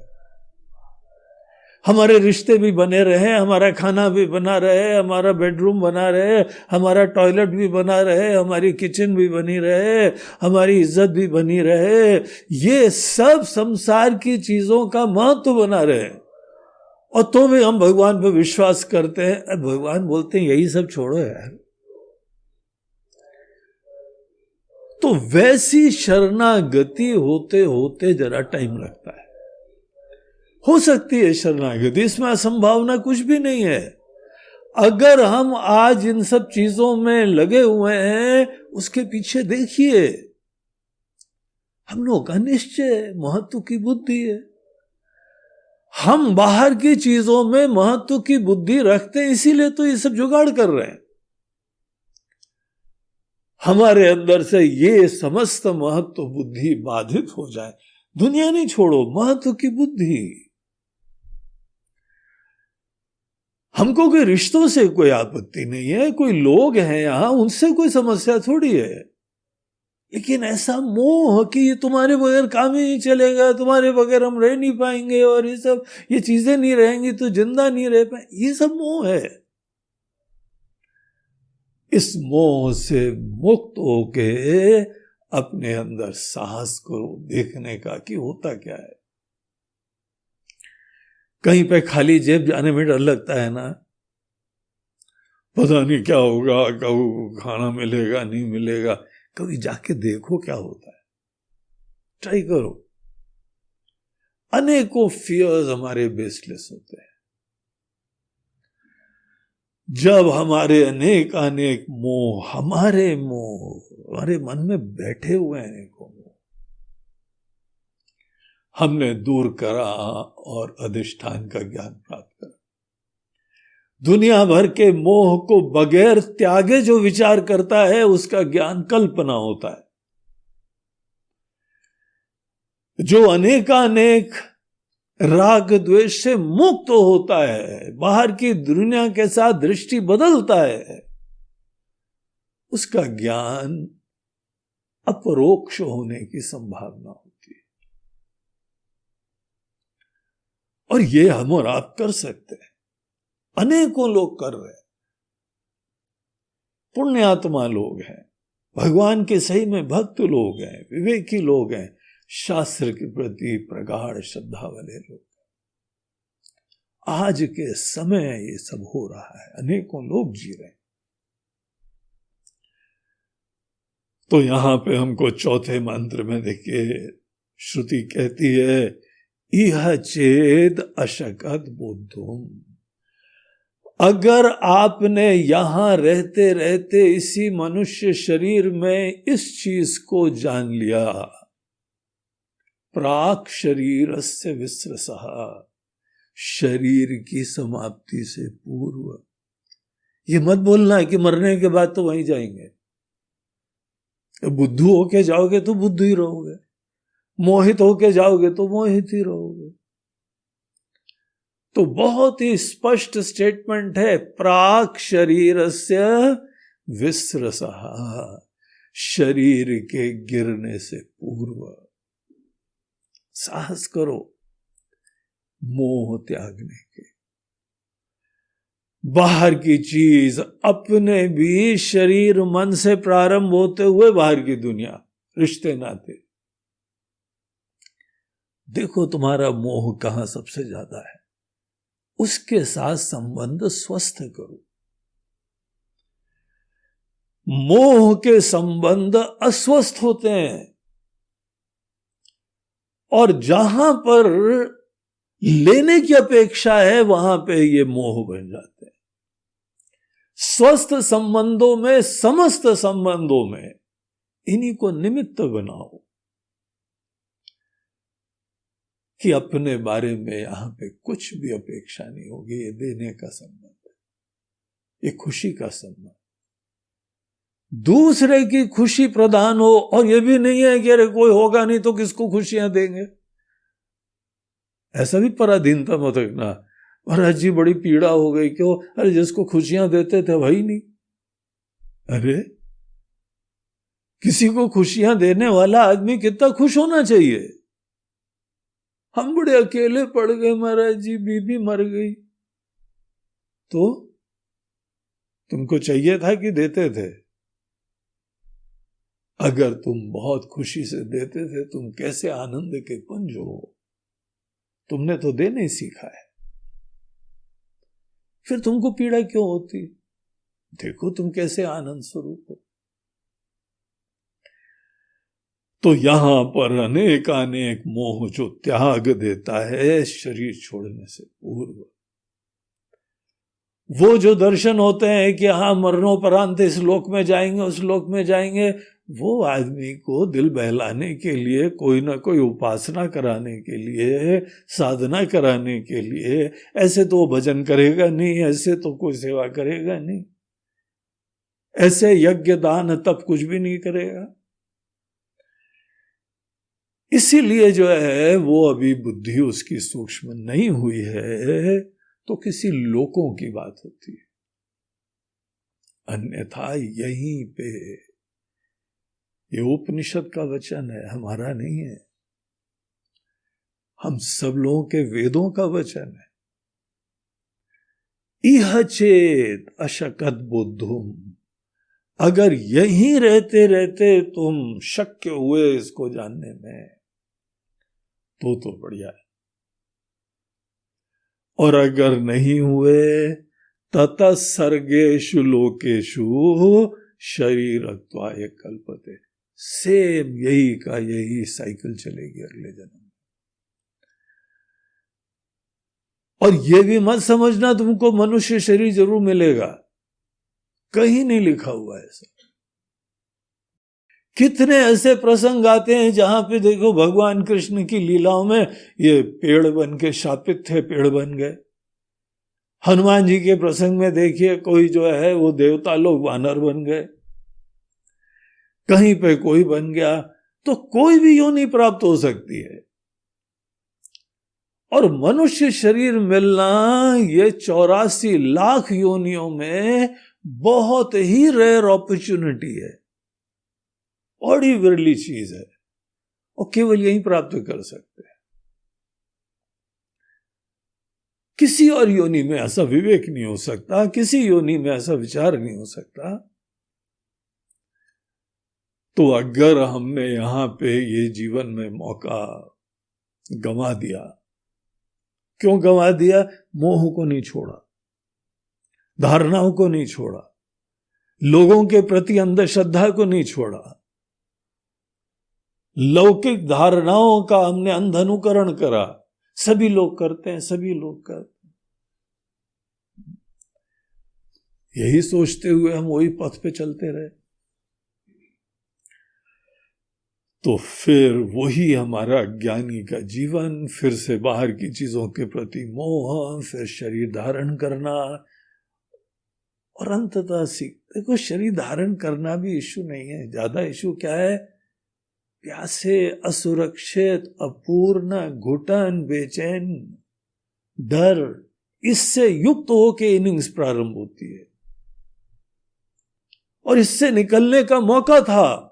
A: हमारे रिश्ते भी बने रहे, हमारा खाना भी बना रहे, हमारा बेडरूम बना रहे, हमारा टॉयलेट भी बना रहे, हमारी किचन भी बनी रहे, हमारी इज्जत भी बनी रहे, ये सब संसार की चीजों का महत्व बना रहे, और तो भी हम भगवान पर विश्वास करते हैं। भगवान बोलते हैं यही सब छोड़ो यार। तो वैसी शरणागति होते होते जरा टाइम लगता है, हो सकती है शरणागति, इसमें असंभावना कुछ भी नहीं है। अगर हम आज इन सब चीजों में लगे हुए हैं, उसके पीछे देखिए हम लोग का निश्चय महत्व की बुद्धि है। हम बाहर की चीजों में महत्व की बुद्धि रखते हैं, इसीलिए तो ये सब जुगाड़ कर रहे हैं। हमारे अंदर से ये समस्त महत्व बुद्धि बाधित हो जाए, दुनिया नहीं छोड़ो, महत्व की बुद्धि। हमको कोई रिश्तों से कोई आपत्ति नहीं है, कोई लोग हैं यहां, उनसे कोई समस्या थोड़ी है, लेकिन ऐसा मोह कि ये तुम्हारे बगैर काम ही नहीं चलेगा, तुम्हारे बगैर हम रह नहीं पाएंगे, और ये सब ये चीजें नहीं रहेंगी तो जिंदा नहीं रह पाएंगे, ये सब मोह है। इस मोह से मुक्त होके अपने अंदर साहस करो देखने का कि होता क्या है। कहीं पे खाली जेब जाने में डर लगता है ना, पता नहीं क्या होगा, कब खाना मिलेगा नहीं मिलेगा, कभी जाके देखो क्या होता है, ट्राई करो। अनेकों फियर्स हमारे बेसलेस होते हैं जब हमारे अनेक मोह, हमारे मन में बैठे हुए हैं अनेकों मोह, हमने दूर करा और अधिष्ठान का ज्ञान प्राप्त करा। दुनिया भर के मोह को बगैर त्यागे जो विचार करता है उसका ज्ञान कल्पना होता है। जो अनेकानेक राग द्वेष से मुक्त होता है, बाहर की दुनिया के साथ दृष्टि बदलता है, उसका ज्ञान अपरोक्ष होने की संभावना होती है। और ये हम और आप कर सकते हैं, अनेकों लोग कर रहे हैं, पुण्यात्मा लोग हैं, भगवान के सही में भक्त लोग हैं, विवेकी लोग हैं, शास्त्र के प्रति प्रगाढ़ श्रद्धा वाले लोग। आज के समय ये सब हो रहा है, अनेकों लोग जी रहे हैं। तो यहां पे हमको चौथे मंत्र में देखिए श्रुति कहती है, इह चेद अशकत बुद्धुम। अगर आपने यहां रहते रहते इसी मनुष्य शरीर में इस चीज को जान लिया, प्राक शरीरस्य विस्रसः, शरीर की समाप्ति से पूर्व। ये मत बोलना है कि मरने के बाद तो वहीं जाएंगे। बुद्धू होके जाओगे तो बुद्धू ही रहोगे, मोहित होके जाओगे तो मोहित ही रहोगे। तो बहुत ही स्पष्ट स्टेटमेंट है, प्राक शरीरस्य विस्रसः, शरीर के गिरने से पूर्व। साहस करो मोह त्यागने के। बाहर की चीज अपने भी शरीर मन से प्रारंभ होते हुए बाहर की दुनिया, रिश्ते नाते, देखो तुम्हारा मोह कहां सबसे ज्यादा है, उसके साथ संबंध स्वस्थ करो। मोह के संबंध अस्वस्थ होते हैं, और जहां पर लेने की अपेक्षा है वहां पे ये मोह बन जाते हैं। स्वस्थ संबंधों में, समस्त संबंधों में इन्हीं को निमित्त बनाओ कि अपने बारे में यहां पे कुछ भी अपेक्षा नहीं होगी। ये देने का संबंध है, ये खुशी का संबंध, दूसरे की खुशी प्रदान हो। और ये भी नहीं है कि अरे कोई होगा नहीं तो किसको खुशियां देंगे, ऐसा भी पराधीनता मत रखना। महाराज जी बड़ी पीड़ा हो गई, क्यों? अरे जिसको खुशियां देते थे वही नहीं। अरे किसी को खुशियां देने वाला आदमी कितना खुश होना चाहिए। हम बड़े अकेले पड़ गए महाराज जी, बीबी मर गई, तो तुमको चाहिए था कि देते थे? अगर तुम बहुत खुशी से देते थे, तुम कैसे आनंद के पुंज हो। तुमने तो देने सीखा है, फिर तुमको पीड़ा क्यों होती? देखो तुम कैसे आनंद स्वरूप हो। तो यहां पर अनेक मोह जो त्याग देता है शरीर छोड़ने से पूर्व, वो जो दर्शन होते हैं कि हाँ मरणोपरांत इस लोक में जाएंगे उस लोक में जाएंगे, वो आदमी को दिल बहलाने के लिए, कोई ना कोई उपासना कराने के लिए, साधना कराने के लिए, ऐसे तो वो भजन करेगा नहीं, ऐसे तो कोई सेवा करेगा नहीं, ऐसे यज्ञ दान तप कुछ भी नहीं करेगा। इसीलिए जो है वो अभी बुद्धि उसकी सूक्ष्म नहीं हुई है, तो किसी लोकों की बात होती है। अन्यथा यहीं पे, ये उपनिषद का वचन है, हमारा नहीं है, हम सब लोगों के वेदों का वचन है। इह चेत अशकत बुद्धुम, अगर यहीं रहते रहते तुम शक्य हुए इसको जानने में, तो बढ़िया है। और अगर नहीं हुए, ततः सर्गेषु लोकेषु शरीरत्वाय कल्पते, सेम यही का यही साइकिल चलेगी अगले जन्म में। और ये भी मत समझना तुमको मनुष्य शरीर जरूर मिलेगा, कहीं नहीं लिखा हुआ है ऐसा। कितने ऐसे प्रसंग आते हैं जहां पे देखो भगवान कृष्ण की लीलाओं में ये पेड़ बन के शापित थे, पेड़ बन गए। हनुमान जी के प्रसंग में देखिए कोई जो है वो देवता लोग वानर बन गए, कहीं पे कोई बन गया। तो कोई भी योनि प्राप्त हो सकती है। और मनुष्य शरीर मिलना ये 84 लाख योनियों में बहुत ही रेयर अपॉर्चुनिटी है, बड़ी विरली चीज है, और केवल यही प्राप्त कर सकते हैं। किसी और योनि में ऐसा विवेक नहीं हो सकता, किसी योनि में ऐसा विचार नहीं हो सकता। तो अगर हमने यहां पे ये जीवन में मौका गंवा दिया, क्यों गंवा दिया? मोह को नहीं छोड़ा, धारणाओं को नहीं छोड़ा, लोगों के प्रति अंधश्रद्धा को नहीं छोड़ा, लौकिक धारणाओं का हमने अंध अनुकरण करा। सभी लोग करते हैं, सभी लोग करते हैं, यही सोचते हुए हम वही पथ पे चलते रहे। तो फिर वही हमारा ज्ञानी का जीवन, फिर से बाहर की चीजों के प्रति मोह, फिर शरीर धारण करना, और अंततः देखो शरीर धारण करना भी इश्यू नहीं है, ज्यादा इश्यू क्या है? प्यासे, असुरक्षित, अपूर्ण, घुटन, बेचैन, डर, इससे युक्त होके इनिंग्स प्रारंभ होती है। और इससे निकलने का मौका था,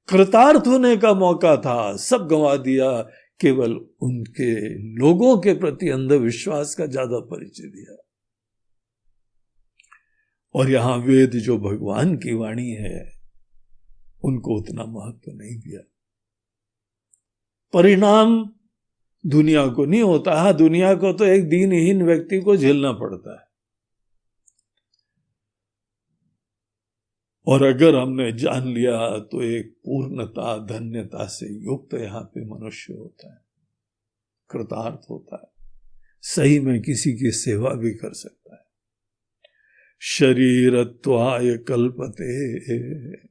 A: कृतार्थ होने का मौका था, सब गंवा दिया। केवल उनके लोगों के प्रति अंधविश्वास का ज्यादा परिचय दिया। और यहां वेद जो भगवान की वाणी है उनको उतना महत्व नहीं दिया। परिणाम दुनिया को नहीं होता। हाँ, दुनिया को तो एक दीनहीन व्यक्ति को झेलना पड़ता है। और अगर हमने जान लिया तो एक पूर्णता, धन्यता से युक्त यहां पे मनुष्य होता है, कृतार्थ होता है, सही में किसी की सेवा भी कर सकता है। शरीरत्वाय कल्पते,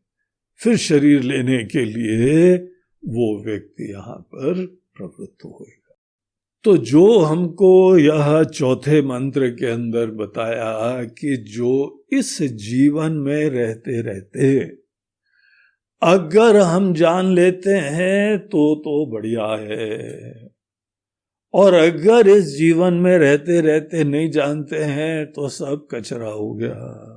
A: फिर शरीर लेने के लिए वो व्यक्ति यहां पर प्रवृत्त होगा। तो जो हमको यह चौथे मंत्र के अंदर बताया कि जो इस जीवन में रहते रहते अगर हम जान लेते हैं तो बढ़िया है, और अगर इस जीवन में रहते रहते नहीं जानते हैं तो सब कचरा हो गया।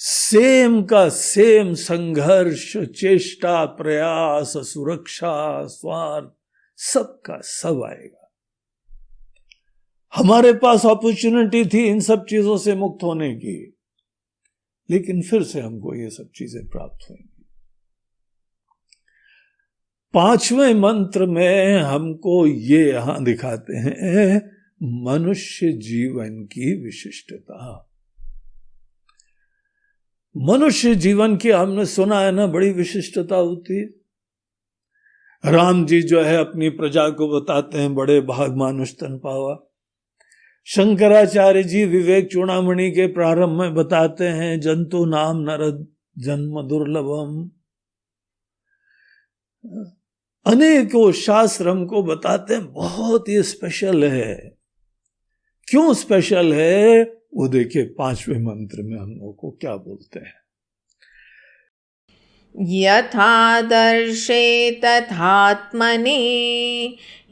A: सेम का सेम संघर्ष, चेष्टा, प्रयास, सुरक्षा, स्वार्थ, सबका सब आएगा। हमारे पास अपॉर्चुनिटी थी इन सब चीजों से मुक्त होने की, लेकिन फिर से हमको ये सब चीजें प्राप्त होंगी। 5वें मंत्र में हमको ये यहां दिखाते हैं मनुष्य जीवन की विशिष्टता। मनुष्य जीवन की हमने सुना है ना, बड़ी विशिष्टता होती है। राम जी जो है अपनी प्रजा को बताते हैं, बड़े भाग मानुष तन पावा। शंकराचार्य जी विवेक चूड़ामणि के प्रारंभ में बताते हैं, जंतु नाम नर जन्म दुर्लभम। अनेकों शास्त्र हमको बताते हैं बहुत ही स्पेशल है। क्यों स्पेशल है वो देखिए 5वें मंत्र में हम लोग को क्या बोलते हैं।
B: यथा दर्शे तथात्मनि,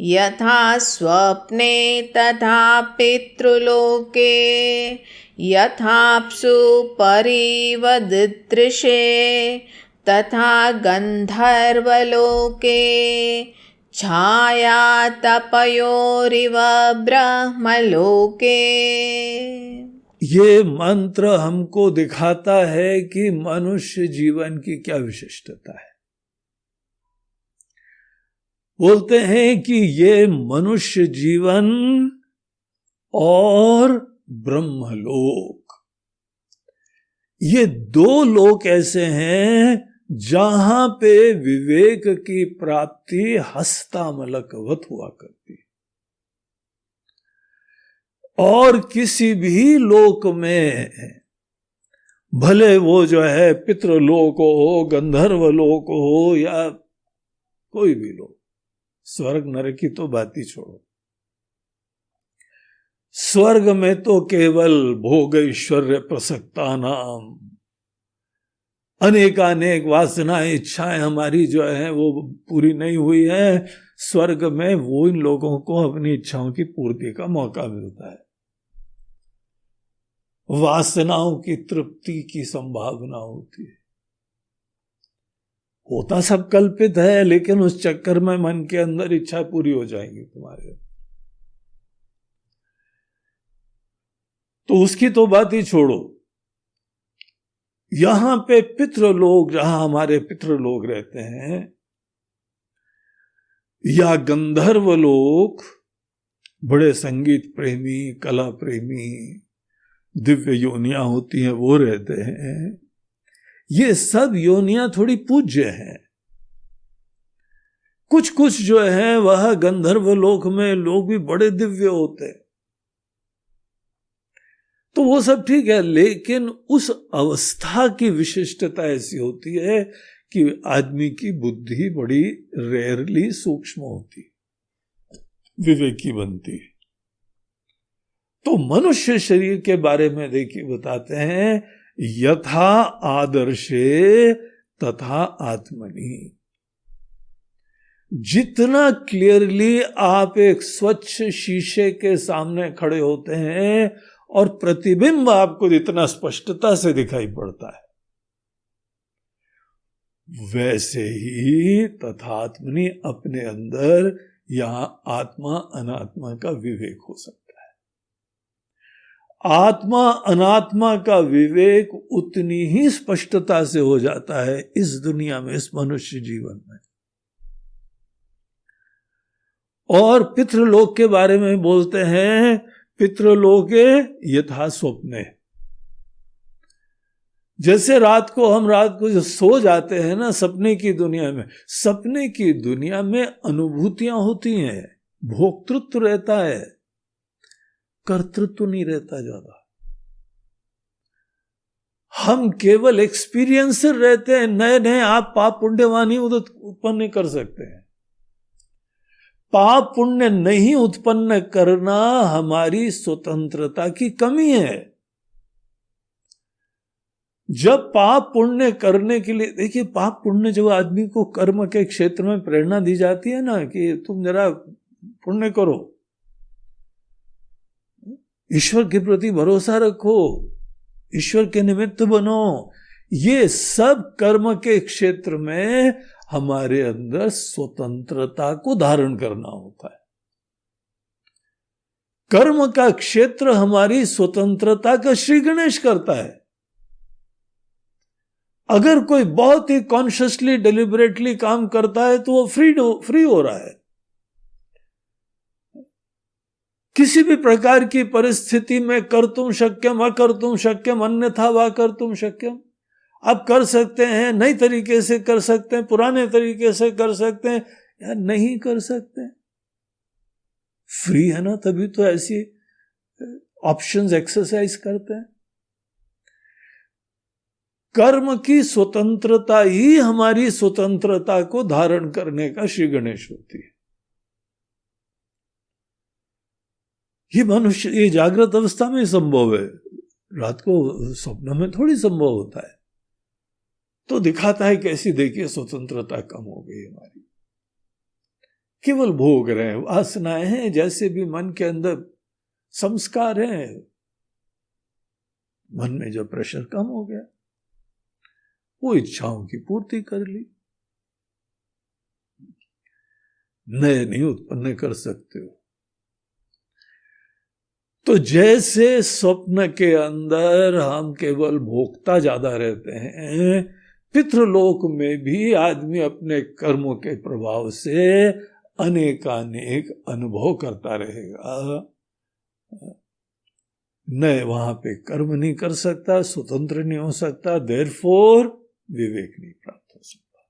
B: यथा स्वप्ने तथा पितृलोके, यथाप्सु परिवदृशे तथा गंधर्वलोके, छाया तपयोरिव ब्रह्मलोके।
A: ये मंत्र हमको दिखाता है कि मनुष्य जीवन की क्या विशिष्टता है। बोलते हैं कि ये मनुष्य जीवन और ब्रह्मलोक, ये 2 लोक ऐसे हैं जहां पे विवेक की प्राप्ति हस्तामलकवत हुआ करती। और किसी भी लोक में, भले वो जो है पितृलोक हो, गंधर्व लोक हो या कोई भी लोक, स्वर्ग नरक की तो बात ही छोड़ो। स्वर्ग में तो केवल भोग ऐश्वर्य प्रसक्ता नाम, अनेकानेक वासनाएं इच्छाएं हमारी जो है वो पूरी नहीं हुई है। स्वर्ग में वो इन लोगों को अपनी इच्छाओं की पूर्ति का मौका मिलता है, वासनाओं की तृप्ति की संभावना होती है। होता सब कल्पित है, लेकिन उस चक्कर में मन के अंदर इच्छा पूरी हो जाएंगी तुम्हारे, तो उसकी तो बात ही छोड़ो। यहां पे पितृलोक, जहां हमारे पितृलोक रहते हैं, या गंधर्व लोक, बड़े संगीत प्रेमी, कला प्रेमी, दिव्य योनियां होती हैं, वो रहते हैं। ये सब योनियां थोड़ी पूज्य हैं। कुछ कुछ जो है वह गंधर्व लोक में लोग भी बड़े दिव्य होते हैं, तो वो सब ठीक है। लेकिन उस अवस्था की विशिष्टता ऐसी होती है कि आदमी की बुद्धि बड़ी रेयरली सूक्ष्म होती, विवेकी बनती। तो मनुष्य शरीर के बारे में देखिए बताते हैं, यथा आदर्शे तथा आत्मनि। जितना क्लियरली आप एक स्वच्छ शीशे के सामने खड़े होते हैं और प्रतिबिंब आपको जितना स्पष्टता से दिखाई पड़ता है, वैसे ही तथात्मनि अपने अंदर यहां आत्मा अनात्मा का विवेक हो सकता है। आत्मा अनात्मा का विवेक उतनी ही स्पष्टता से हो जाता है इस दुनिया में, इस मनुष्य जीवन में। और पितृलोक के बारे में बोलते हैं, पितृलोके यथा स्वप्ने। जैसे हम रात को जो सो जाते हैं ना सपने की दुनिया में, सपने की दुनिया में अनुभूतियां होती हैं, भोक्तृत्व रहता है, कर्तृत्व नहीं रहता ज्यादा। हम केवल एक्सपीरियंसर रहते हैं। नए नए आप पाप पुण्यवान ही उत्पन्न नहीं कर सकते हैं। पाप पुण्य नहीं उत्पन्न करना हमारी स्वतंत्रता की कमी है। जब पाप पुण्य करने के लिए, देखिए पाप पुण्य जब आदमी को कर्म के क्षेत्र में प्रेरणा दी जाती है ना कि तुम जरा पुण्य करो, ईश्वर के प्रति भरोसा रखो, ईश्वर के निमित्त बनो, ये सब कर्म के क्षेत्र में हमारे अंदर स्वतंत्रता को धारण करना होता है। कर्म का क्षेत्र हमारी स्वतंत्रता का श्री गणेश करता है। अगर कोई बहुत ही कॉन्शियसली डिलिबरेटली काम करता है तो वो फ्री हो रहा है। किसी भी प्रकार की परिस्थिति में कर्तुम शक्यम अकर्तुम शक्यम अन्यथा वा कर्तुम शक्यम, आप कर सकते हैं, नई तरीके से कर सकते हैं, पुराने तरीके से कर सकते हैं, या नहीं कर सकते। फ्री है ना, तभी तो ऐसी ऑप्शंस एक्सरसाइज करते हैं। कर्म की स्वतंत्रता ही हमारी स्वतंत्रता को धारण करने का श्री गणेश होती है। ये मनुष्य, ये जागृत अवस्था में संभव है, रात को स्वप्न में थोड़ी संभव होता है। तो दिखाता है कैसी, देखिए स्वतंत्रता कम हो गई हमारी, केवल भोग रहे हैं, वासनाएं हैं, जैसे भी मन के अंदर संस्कार हैं, मन में जब प्रेशर कम हो गया, वो इच्छाओं की पूर्ति कर ली, नए नहीं उत्पन्न कर सकते हो। तो जैसे स्वप्न के अंदर हम केवल भोगता ज्यादा रहते हैं, पितृलोक में भी आदमी अपने कर्मों के प्रभाव से अनेकानेक अनुभव करता रहेगा। न वहां पे कर्म नहीं कर सकता, स्वतंत्र नहीं हो सकता, देयरफॉर विवेक नहीं प्राप्त हो सकता।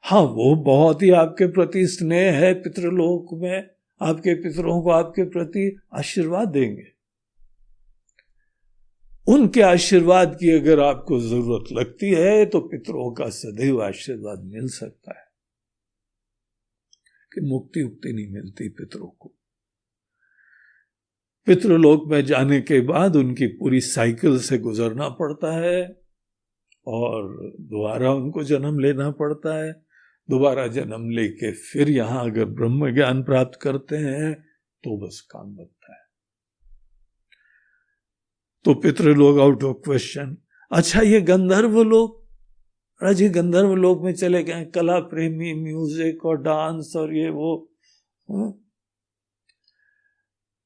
A: हाँ, वो बहुत ही आपके प्रति स्नेह है, पितृलोक में आपके पितरों को आपके प्रति आशीर्वाद देंगे। उनके आशीर्वाद की अगर आपको जरूरत लगती है तो पितरों का सदैव आशीर्वाद मिल सकता है, कि मुक्ति उक्ति नहीं मिलती पितरों को। पितृलोक में जाने के बाद उनकी पूरी साइकिल से गुजरना पड़ता है और दोबारा उनको जन्म लेना पड़ता है। दोबारा जन्म लेके फिर यहां अगर ब्रह्म ज्ञान प्राप्त करते हैं तो बस काम बनता है। तो पितृलोक आउट ऑफ क्वेश्चन। अच्छा, ये गंधर्व लोग, जी गंधर्व लोक में चले गए, कला प्रेमी, म्यूजिक और डांस और ये वो,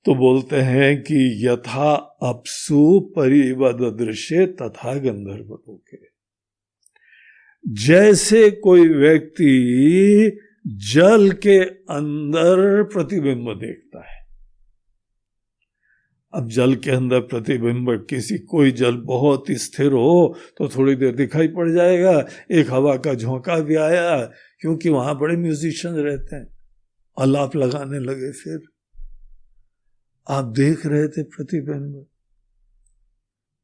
A: तो बोलते हैं कि यथा अप्सु परिवद दृश्य तथा गंधर्व लोके। जैसे कोई व्यक्ति जल के अंदर प्रतिबिंब देखता है। अब जल के अंदर प्रतिबिंब, किसी कोई जल बहुत स्थिर हो तो थोड़ी देर दिखाई पड़ जाएगा, एक हवा का झोंका भी आया, क्योंकि वहां बड़े म्यूजिशियन रहते हैं, आलाप लगाने लगे, फिर आप देख रहे थे प्रतिबिंब,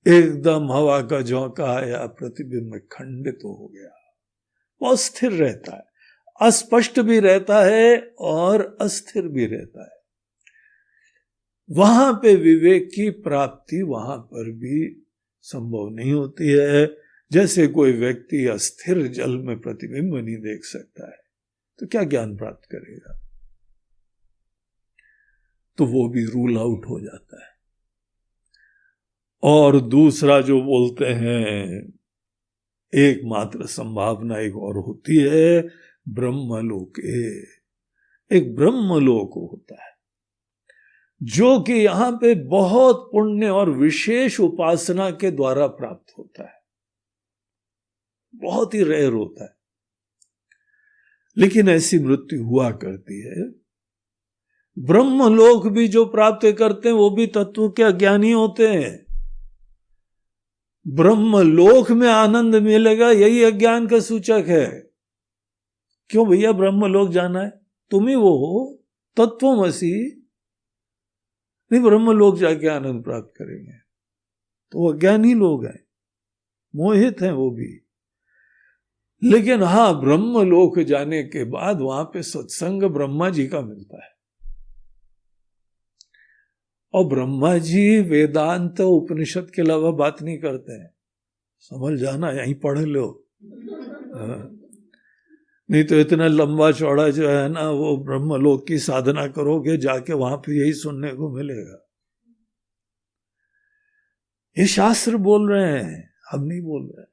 A: एकदम हवा का झोंका आया, प्रतिबिंब खंडित हो गया। वो स्थिर रहता है, अस्पष्ट भी रहता है और अस्थिर भी रहता है। वहां पे विवेक की प्राप्ति वहां पर भी संभव नहीं होती है। जैसे कोई व्यक्ति अस्थिर जल में प्रतिबिंब नहीं देख सकता है तो क्या ज्ञान प्राप्त करेगा? तो वो भी रूल आउट हो जाता है। और दूसरा जो बोलते हैं, एकमात्र संभावना एक और होती है, ब्रह्मलोक। एक ब्रह्मलोक होता है जो कि यहां पे बहुत पुण्य और विशेष उपासना के द्वारा प्राप्त होता है, बहुत ही रेयर होता है, लेकिन ऐसी मृत्यु हुआ करती है। ब्रह्मलोक भी जो प्राप्त करते हैं वो भी तत्व के अज्ञानी होते हैं। ब्रह्मलोक में आनंद मिलेगा, यही अज्ञान का सूचक है। क्यों भैया ब्रह्मलोक जाना है? तुम ही वो हो, तत्वमसि। नहीं, ब्रह्मलोक जाके आनंद प्राप्त करेंगे तो वो अज्ञानी लोग हैं, मोहित हैं वो भी। लेकिन हां, ब्रह्मलोक जाने के बाद वहां पे सत्संग ब्रह्मा जी का मिलता है, और ब्रह्मा जी वेदांत उपनिषद के अलावा बात नहीं करते हैं। समझ जाना, यहीं पढ़ लो। नहीं तो इतना लंबा चौड़ा जो है ना, वो ब्रह्मलोक की साधना करोगे जाके, वहां पे यही सुनने को मिलेगा। ये शास्त्र बोल रहे हैं, हम नहीं बोल रहे।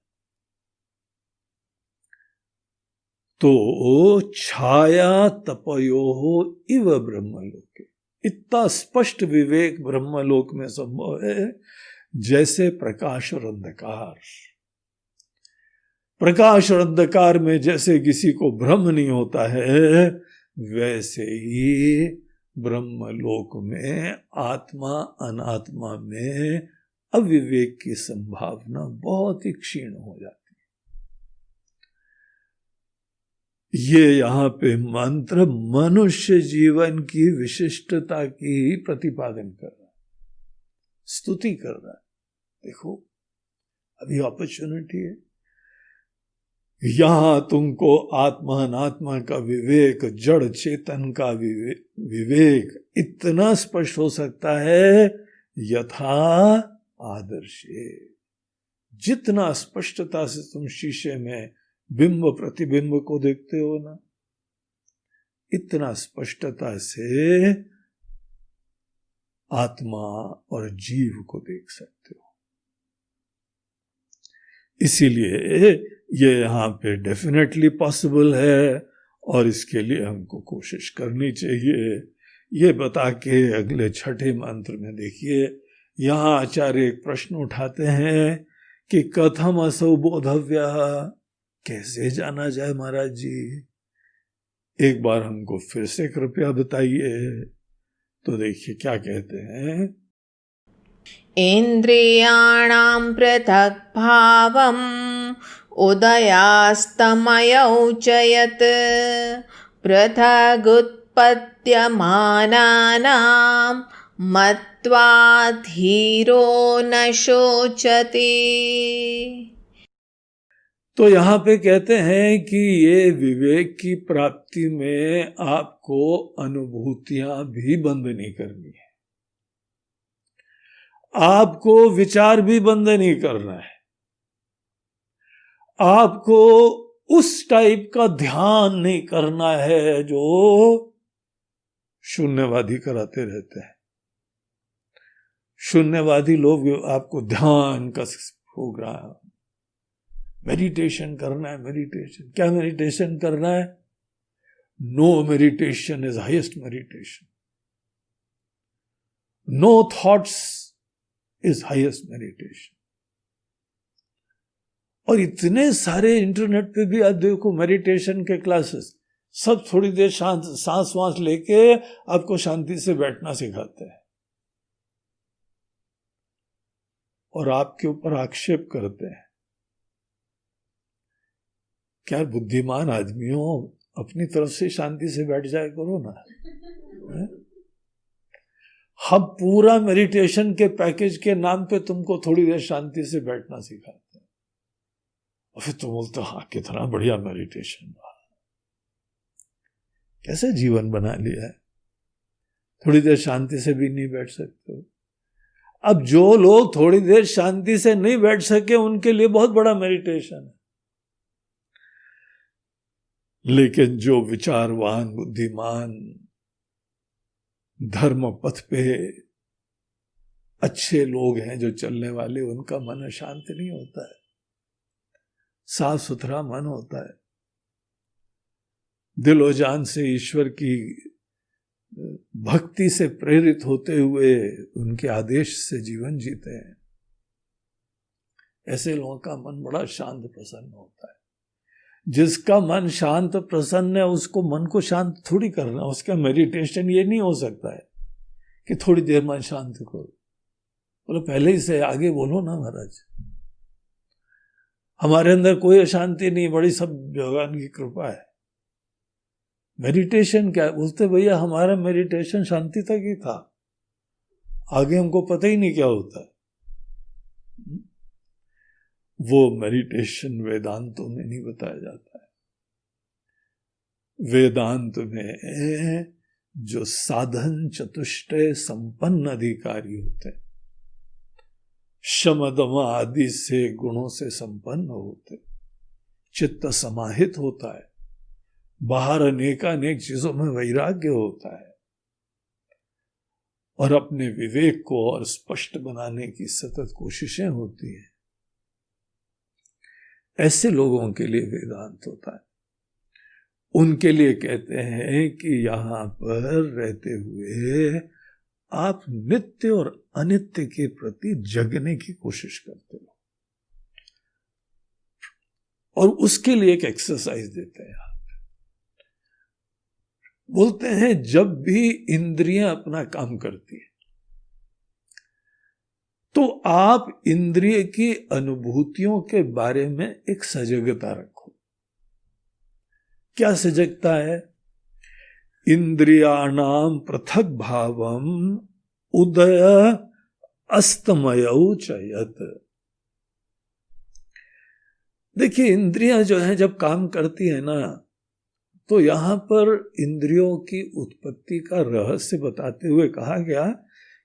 A: तो छाया तपयोः इव ब्रह्मलोके, इतना स्पष्ट विवेक ब्रह्मलोक में संभव है जैसे प्रकाश और अंधकार। प्रकाश और अंधकार में जैसे किसी को भ्रम नहीं होता है, वैसे ही ब्रह्मलोक में आत्मा अनात्मा में अविवेक की संभावना बहुत ही क्षीण हो जाती है। ये यहां पे मंत्र मनुष्य जीवन की विशिष्टता की ही प्रतिपादन कर रहा है, स्तुति कर रहा है। देखो अभी अपॉर्चुनिटी है, यहां तुमको आत्मा अनात्मा का विवेक, जड़ चेतन का विवेक इतना स्पष्ट हो सकता है यथा आदर्शे। जितना स्पष्टता से तुम शीशे में बिंब प्रतिबिंब को देखते हो ना, इतना स्पष्टता से आत्मा और जीव को देख सकते हो। इसीलिए ये यहाँ पे डेफिनेटली पॉसिबल है और इसके लिए हमको कोशिश करनी चाहिए। ये बता के अगले छठे मंत्र में देखिए, यहाँ आचार्य एक प्रश्न उठाते हैं कि कथम असौ बोधव्य, कैसे जाना जाए महाराज जी, एक बार हमको फिर से कृपया बताइए। तो देखिए क्या कहते हैं,
B: इन्द्रियाणां पृथक् भावम् उदयास्तमयौ च यत् पृथगुत्पद्यमानानां मत्वा धीरो न शोचति।
A: तो यहाँ पे कहते हैं कि ये विवेक की प्राप्ति में आपको अनुभूतियां भी बंद नहीं करनी है, आपको विचार भी बंद नहीं करना है, आपको उस टाइप का ध्यान नहीं करना है जो शून्यवादी कराते रहते हैं। शून्यवादी लोग आपको ध्यान का प्रोग्राम, मेडिटेशन करना है, मेडिटेशन क्या मेडिटेशन करना है, no meditation is highest meditation, no thoughts is highest meditation. और इतने सारे इंटरनेट पे भी आप देखो मेडिटेशन के क्लासेस, सब थोड़ी देर शांत सांस वांस लेके आपको शांति से बैठना सिखाते हैं और आपके ऊपर आक्षेप करते हैं। क्या बुद्धिमान आदमियों, अपनी तरफ से शांति से बैठ जाए करो ना। हम पूरा मेडिटेशन के पैकेज के नाम पे तुमको थोड़ी देर शांति से बैठना सिखाते हैं और फिर तुम बोलते हो हाँ कितना बढ़िया मेडिटेशन, कैसे जीवन बना लिया है, थोड़ी देर शांति से भी नहीं बैठ सकते हो। अब जो लोग थोड़ी देर शांति से नहीं बैठ सके उनके लिए बहुत बड़ा मेडिटेशन है, लेकिन जो विचारवान बुद्धिमान धर्म पथ पे अच्छे लोग हैं जो चलने वाले, उनका मन शांत नहीं होता है, साफ सुथरा मन होता है, दिलो जान से ईश्वर की भक्ति से प्रेरित होते हुए उनके आदेश से जीवन जीते हैं। ऐसे लोगों का मन बड़ा शांत प्रसन्न होता है। जिसका मन शांत प्रसन्न है उसको मन को शांत थोड़ी करना, उसका मेडिटेशन ये नहीं हो सकता है कि थोड़ी देर मन शांत करो। बोलो पहले ही से आगे बोलो ना महाराज, हमारे अंदर कोई अशांति नहीं, बड़ी सब भगवान की कृपा है। मेडिटेशन क्या है? बोलते भैया हमारा मेडिटेशन शांति तक ही था, आगे हमको पता ही नहीं क्या होता है। वो मेडिटेशन वेदांतों में नहीं बताया जाता है। वेदांत में जो साधन चतुष्टय संपन्न अधिकारी होते हैं, शम दम आदि से गुणों से संपन्न होते, चित्त समाहित होता है, बाहर अनेकानेक चीजों में वैराग्य होता है और अपने विवेक को और स्पष्ट बनाने की सतत कोशिशें होती हैं, ऐसे लोगों के लिए वेदांत होता है। उनके लिए कहते हैं कि यहां पर रहते हुए आप नित्य और अनित्य के प्रति जगने की कोशिश करते हो और उसके लिए एक एक्सरसाइज देते हैं। बोलते हैं जब भी इंद्रियां अपना काम करती है तो आप इंद्रिय की अनुभूतियों के बारे में एक सजगता रखो। क्या सजगता है? इंद्रियाणाम पृथक भावम उदय अस्तमयौ चयत। देखिए, इंद्रियां जो है जब काम करती है ना, तो यहां पर इंद्रियों की उत्पत्ति का रहस्य बताते हुए कहा गया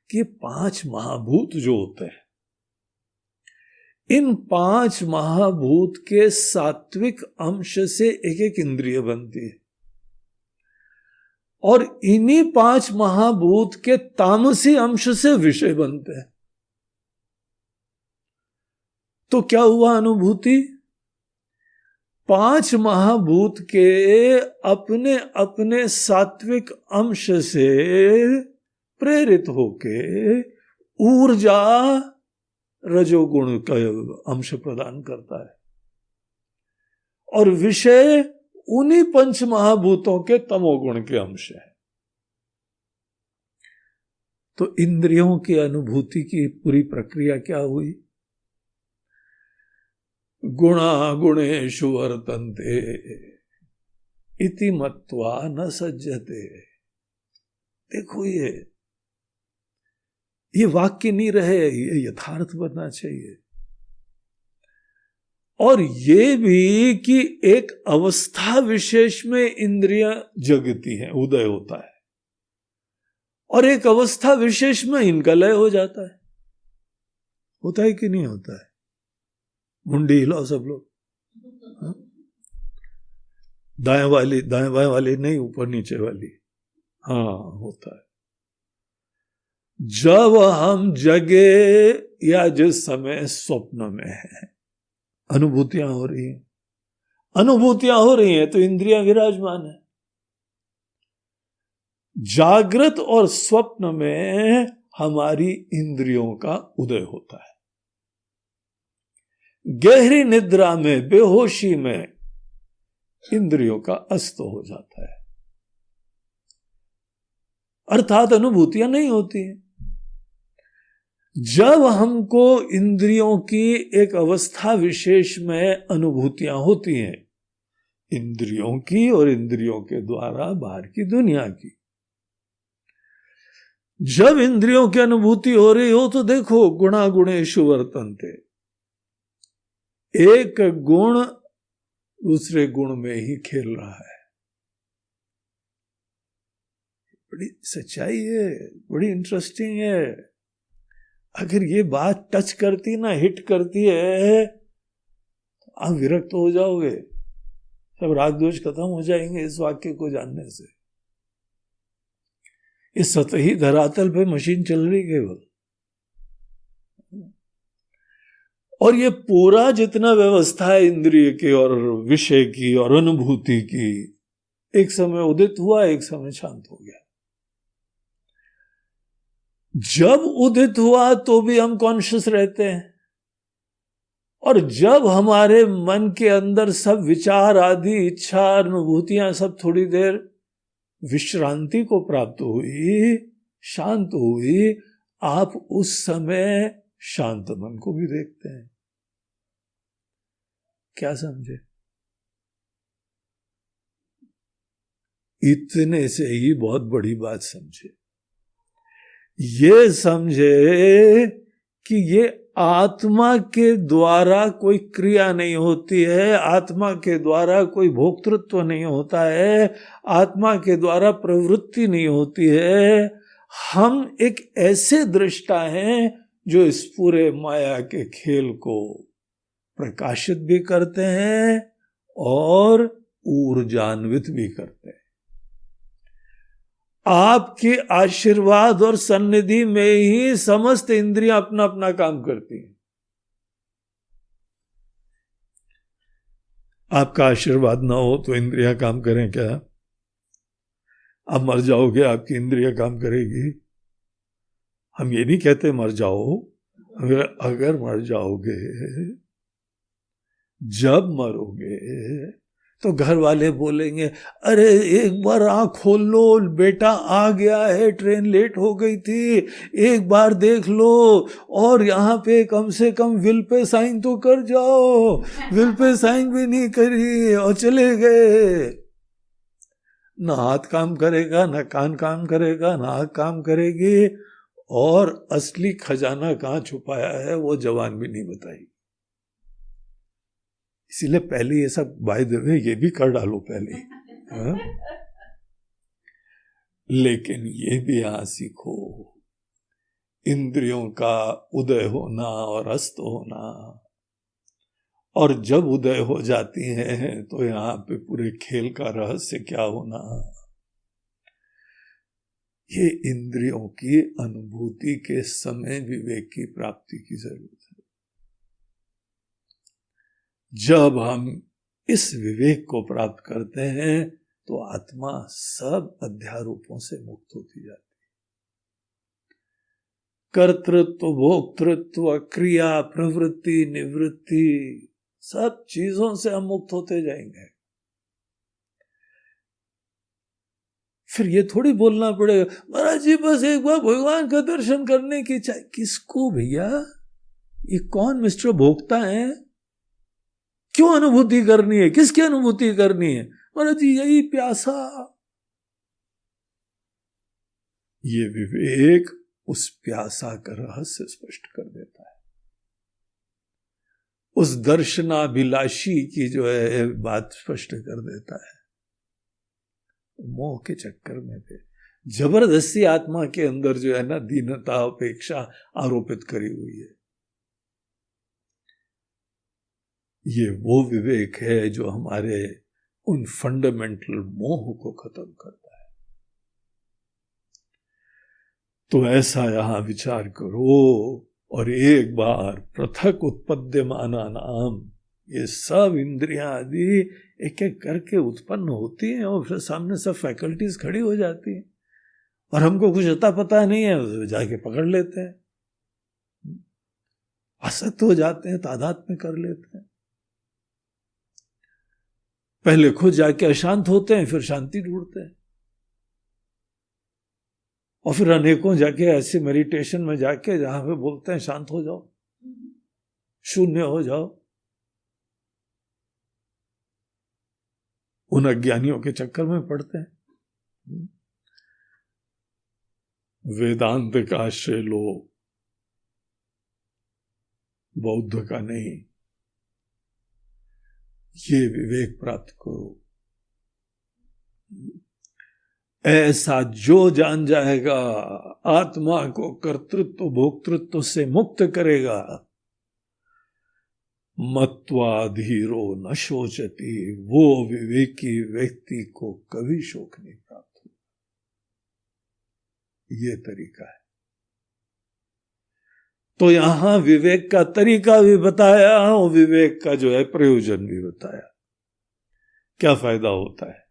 A: कि 5 महाभूत जो होते हैं, इन 5 महाभूत के सात्विक अंश से एक एक इंद्रिय बनती है, और इन्हीं 5 महाभूत के तामसी अंश से विषय बनते हैं। तो क्या हुआ अनुभूति? 5 महाभूत के अपने अपने सात्विक अंश से प्रेरित होके ऊर्जा रजोगुण का अंश प्रदान करता है, और विषय उन्हीं 5 महाभूतों के तमोगुण के अंश है। तो इंद्रियों की अनुभूति की पूरी प्रक्रिया क्या हुई? गुणा गुणेषु वर्तन्ते इति मत्वा न सज्जते। देखो, ये वाक्य नहीं रहे, ये यथार्थ बनना चाहिए। और ये भी कि एक अवस्था विशेष में इंद्रियां जगती हैं, उदय होता है, और एक अवस्था विशेष में इनका लय हो जाता है। होता है कि नहीं होता है? मुंडी हिलाओ सब लोग। दाएं वाली, दाएं बाएं वाली नहीं, ऊपर नीचे वाली। हाँ, होता है। जब हम जगे या जिस समय स्वप्न में है, अनुभूतियां हो रही हैं, अनुभूतियां हो रही हैं तो इंद्रियां विराजमान है। जागृत और स्वप्न में हमारी इंद्रियों का उदय होता है। गहरी निद्रा में, बेहोशी में इंद्रियों का अस्त हो जाता है, अर्थात अनुभूतियां नहीं होती हैं। जब हमको इंद्रियों की एक अवस्था विशेष में अनुभूतियां होती हैं, इंद्रियों की और इंद्रियों के द्वारा बाहर की दुनिया की, जब इंद्रियों की अनुभूति हो रही हो तो देखो, गुणा गुणेषु वर्तन्ते, एक गुण दूसरे गुण में ही खेल रहा है। बड़ी सच्चाई है, बड़ी इंटरेस्टिंग है। अगर ये बात टच करती ना, हिट करती है, तो आप विरक्त हो जाओगे। सब राग द्वेष खत्म हो जाएंगे इस वाक्य को जानने से। इस सतही धरातल पे मशीन चल रही केवल, और ये पूरा जितना व्यवस्था है इंद्रिय की और विषय की और अनुभूति की, एक समय उदित हुआ, एक समय शांत हो गया। जब उदित हुआ तो भी हम कॉन्शियस रहते हैं, और जब हमारे मन के अंदर सब विचार आदि, इच्छा, अनुभूतियां सब थोड़ी देर विश्रांति को प्राप्त हुई, शांत हुई, आप उस समय शांत मन को भी देखते हैं। क्या समझे? इतने से ही बहुत बड़ी बात समझे। ये समझे कि ये आत्मा के द्वारा कोई क्रिया नहीं होती है, आत्मा के द्वारा कोई भोक्तृत्व नहीं होता है, आत्मा के द्वारा प्रवृत्ति नहीं होती है। हम एक ऐसे दृष्टा हैं जो इस पूरे माया के खेल को प्रकाशित भी करते हैं और ऊर्जान्वित भी करते हैं। आपके आशीर्वाद और सन्निधि में ही समस्त इंद्रियां अपना अपना काम करती हैं। आपका आशीर्वाद ना हो तो इंद्रियां काम करें क्या? आप मर जाओगे, आपकी इंद्रियां काम करेगी? हम ये नहीं कहते मर जाओ, अगर मर जाओगे, जब मरोगे तो घर वाले बोलेंगे, अरे एक बार आँख खोल लो, बेटा आ गया है, ट्रेन लेट हो गई थी, एक बार देख लो, और यहाँ पे कम से कम विल पे साइन तो कर जाओ। विल पे साइन भी नहीं करी और चले गए। ना हाथ काम करेगा, ना कान काम करेगा, ना आँख काम करेगी, और असली खजाना कहाँ छुपाया है वो जवान भी नहीं बताई। इसीलिए पहले ये सब बाय द वे ये भी कर डालो पहले, हाँ? लेकिन ये भी यहां सीखो, इंद्रियों का उदय होना और अस्त होना, और जब उदय हो जाती हैं तो यहाँ पे पूरे खेल का रहस्य क्या होना। ये इंद्रियों की अनुभूति के समय विवेक की प्राप्ति की जरूरत है। जब हम इस विवेक को प्राप्त करते हैं तो आत्मा सब अध्यारोपों से मुक्त होती जाती है। कर्तृत्व, भोक्तृत्व, क्रिया, प्रवृत्ति, निवृत्ति, सब चीजों से हम मुक्त होते जाएंगे। फिर ये थोड़ी बोलना पड़ेगा, महाराज जी बस एक बार भगवान का दर्शन करने की चाहे। किसको भैया? ये कौन मिस्टर भोक्ता है? क्यों अनुभूति करनी है? किसकी अनुभूति करनी है? महाराज जी यही प्यासा। ये विवेक उस प्यासा का रहस्य स्पष्ट कर देता है। उस दर्शनाभिलाषी की जो है बात स्पष्ट कर देता है। मोह के चक्कर में थे, जबरदस्ती आत्मा के अंदर जो है ना दीनता, अपेक्षा आरोपित करी हुई है। ये वो विवेक है जो हमारे उन फंडामेंटल मोह को खत्म करता है। तो ऐसा यहां विचार करो, और एक बार पृथक उत्पद्यमाना नाम, ये सब इंद्रियां आदि एक एक करके उत्पन्न होती हैं और फिर सामने सब फैकल्टीज खड़ी हो जाती हैं, और हमको कुछ अता पता नहीं है, जाके पकड़ लेते हैं, आसक्त हो जाते हैं, तादाद में कर लेते हैं। पहले खुद जाके अशांत होते हैं, फिर शांति ढूंढते हैं, और फिर अनेकों जाके ऐसे मेडिटेशन में जाके जहां पे बोलते हैं शांत हो जाओ, शून्य हो जाओ। उन अज्ञानियों के चक्कर में पड़ते हैं। वेदांत का आश्रय लो, बौद्ध का नहीं। ये विवेक प्राप्त करो। ऐसा जो जान जाएगा, आत्मा को कर्तृत्व भोक्तृत्व से मुक्त करेगा, मत्वा धीरो न शोचति, वो विवेकी व्यक्ति को कभी शोक नहीं प्राप्त होगा। ये तरीका है। तो यहां विवेक का तरीका भी बताया और विवेक का जो है प्रयोजन भी बताया। क्या फायदा होता है?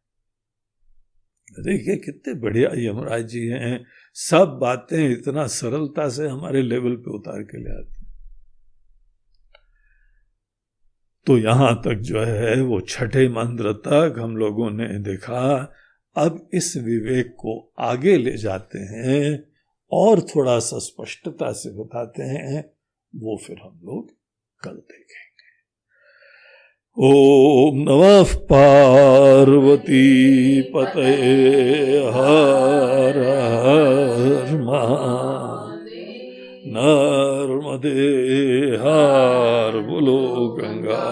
A: देखिए कितने बढ़िया यमराज जी हैं, सब बातें इतना सरलता से हमारे लेवल पे उतार के ले आते हैं। तो यहां तक जो है वो छठे मंत्र तक हम लोगों ने देखा। अब इस विवेक को आगे ले जाते हैं और थोड़ा सा स्पष्टता से बताते हैं, वो फिर हम लोग कल देखेंगे। ओम नमः पार्वती पतये, हर हर महादेव, नर्मदे हर बोलो गंगा।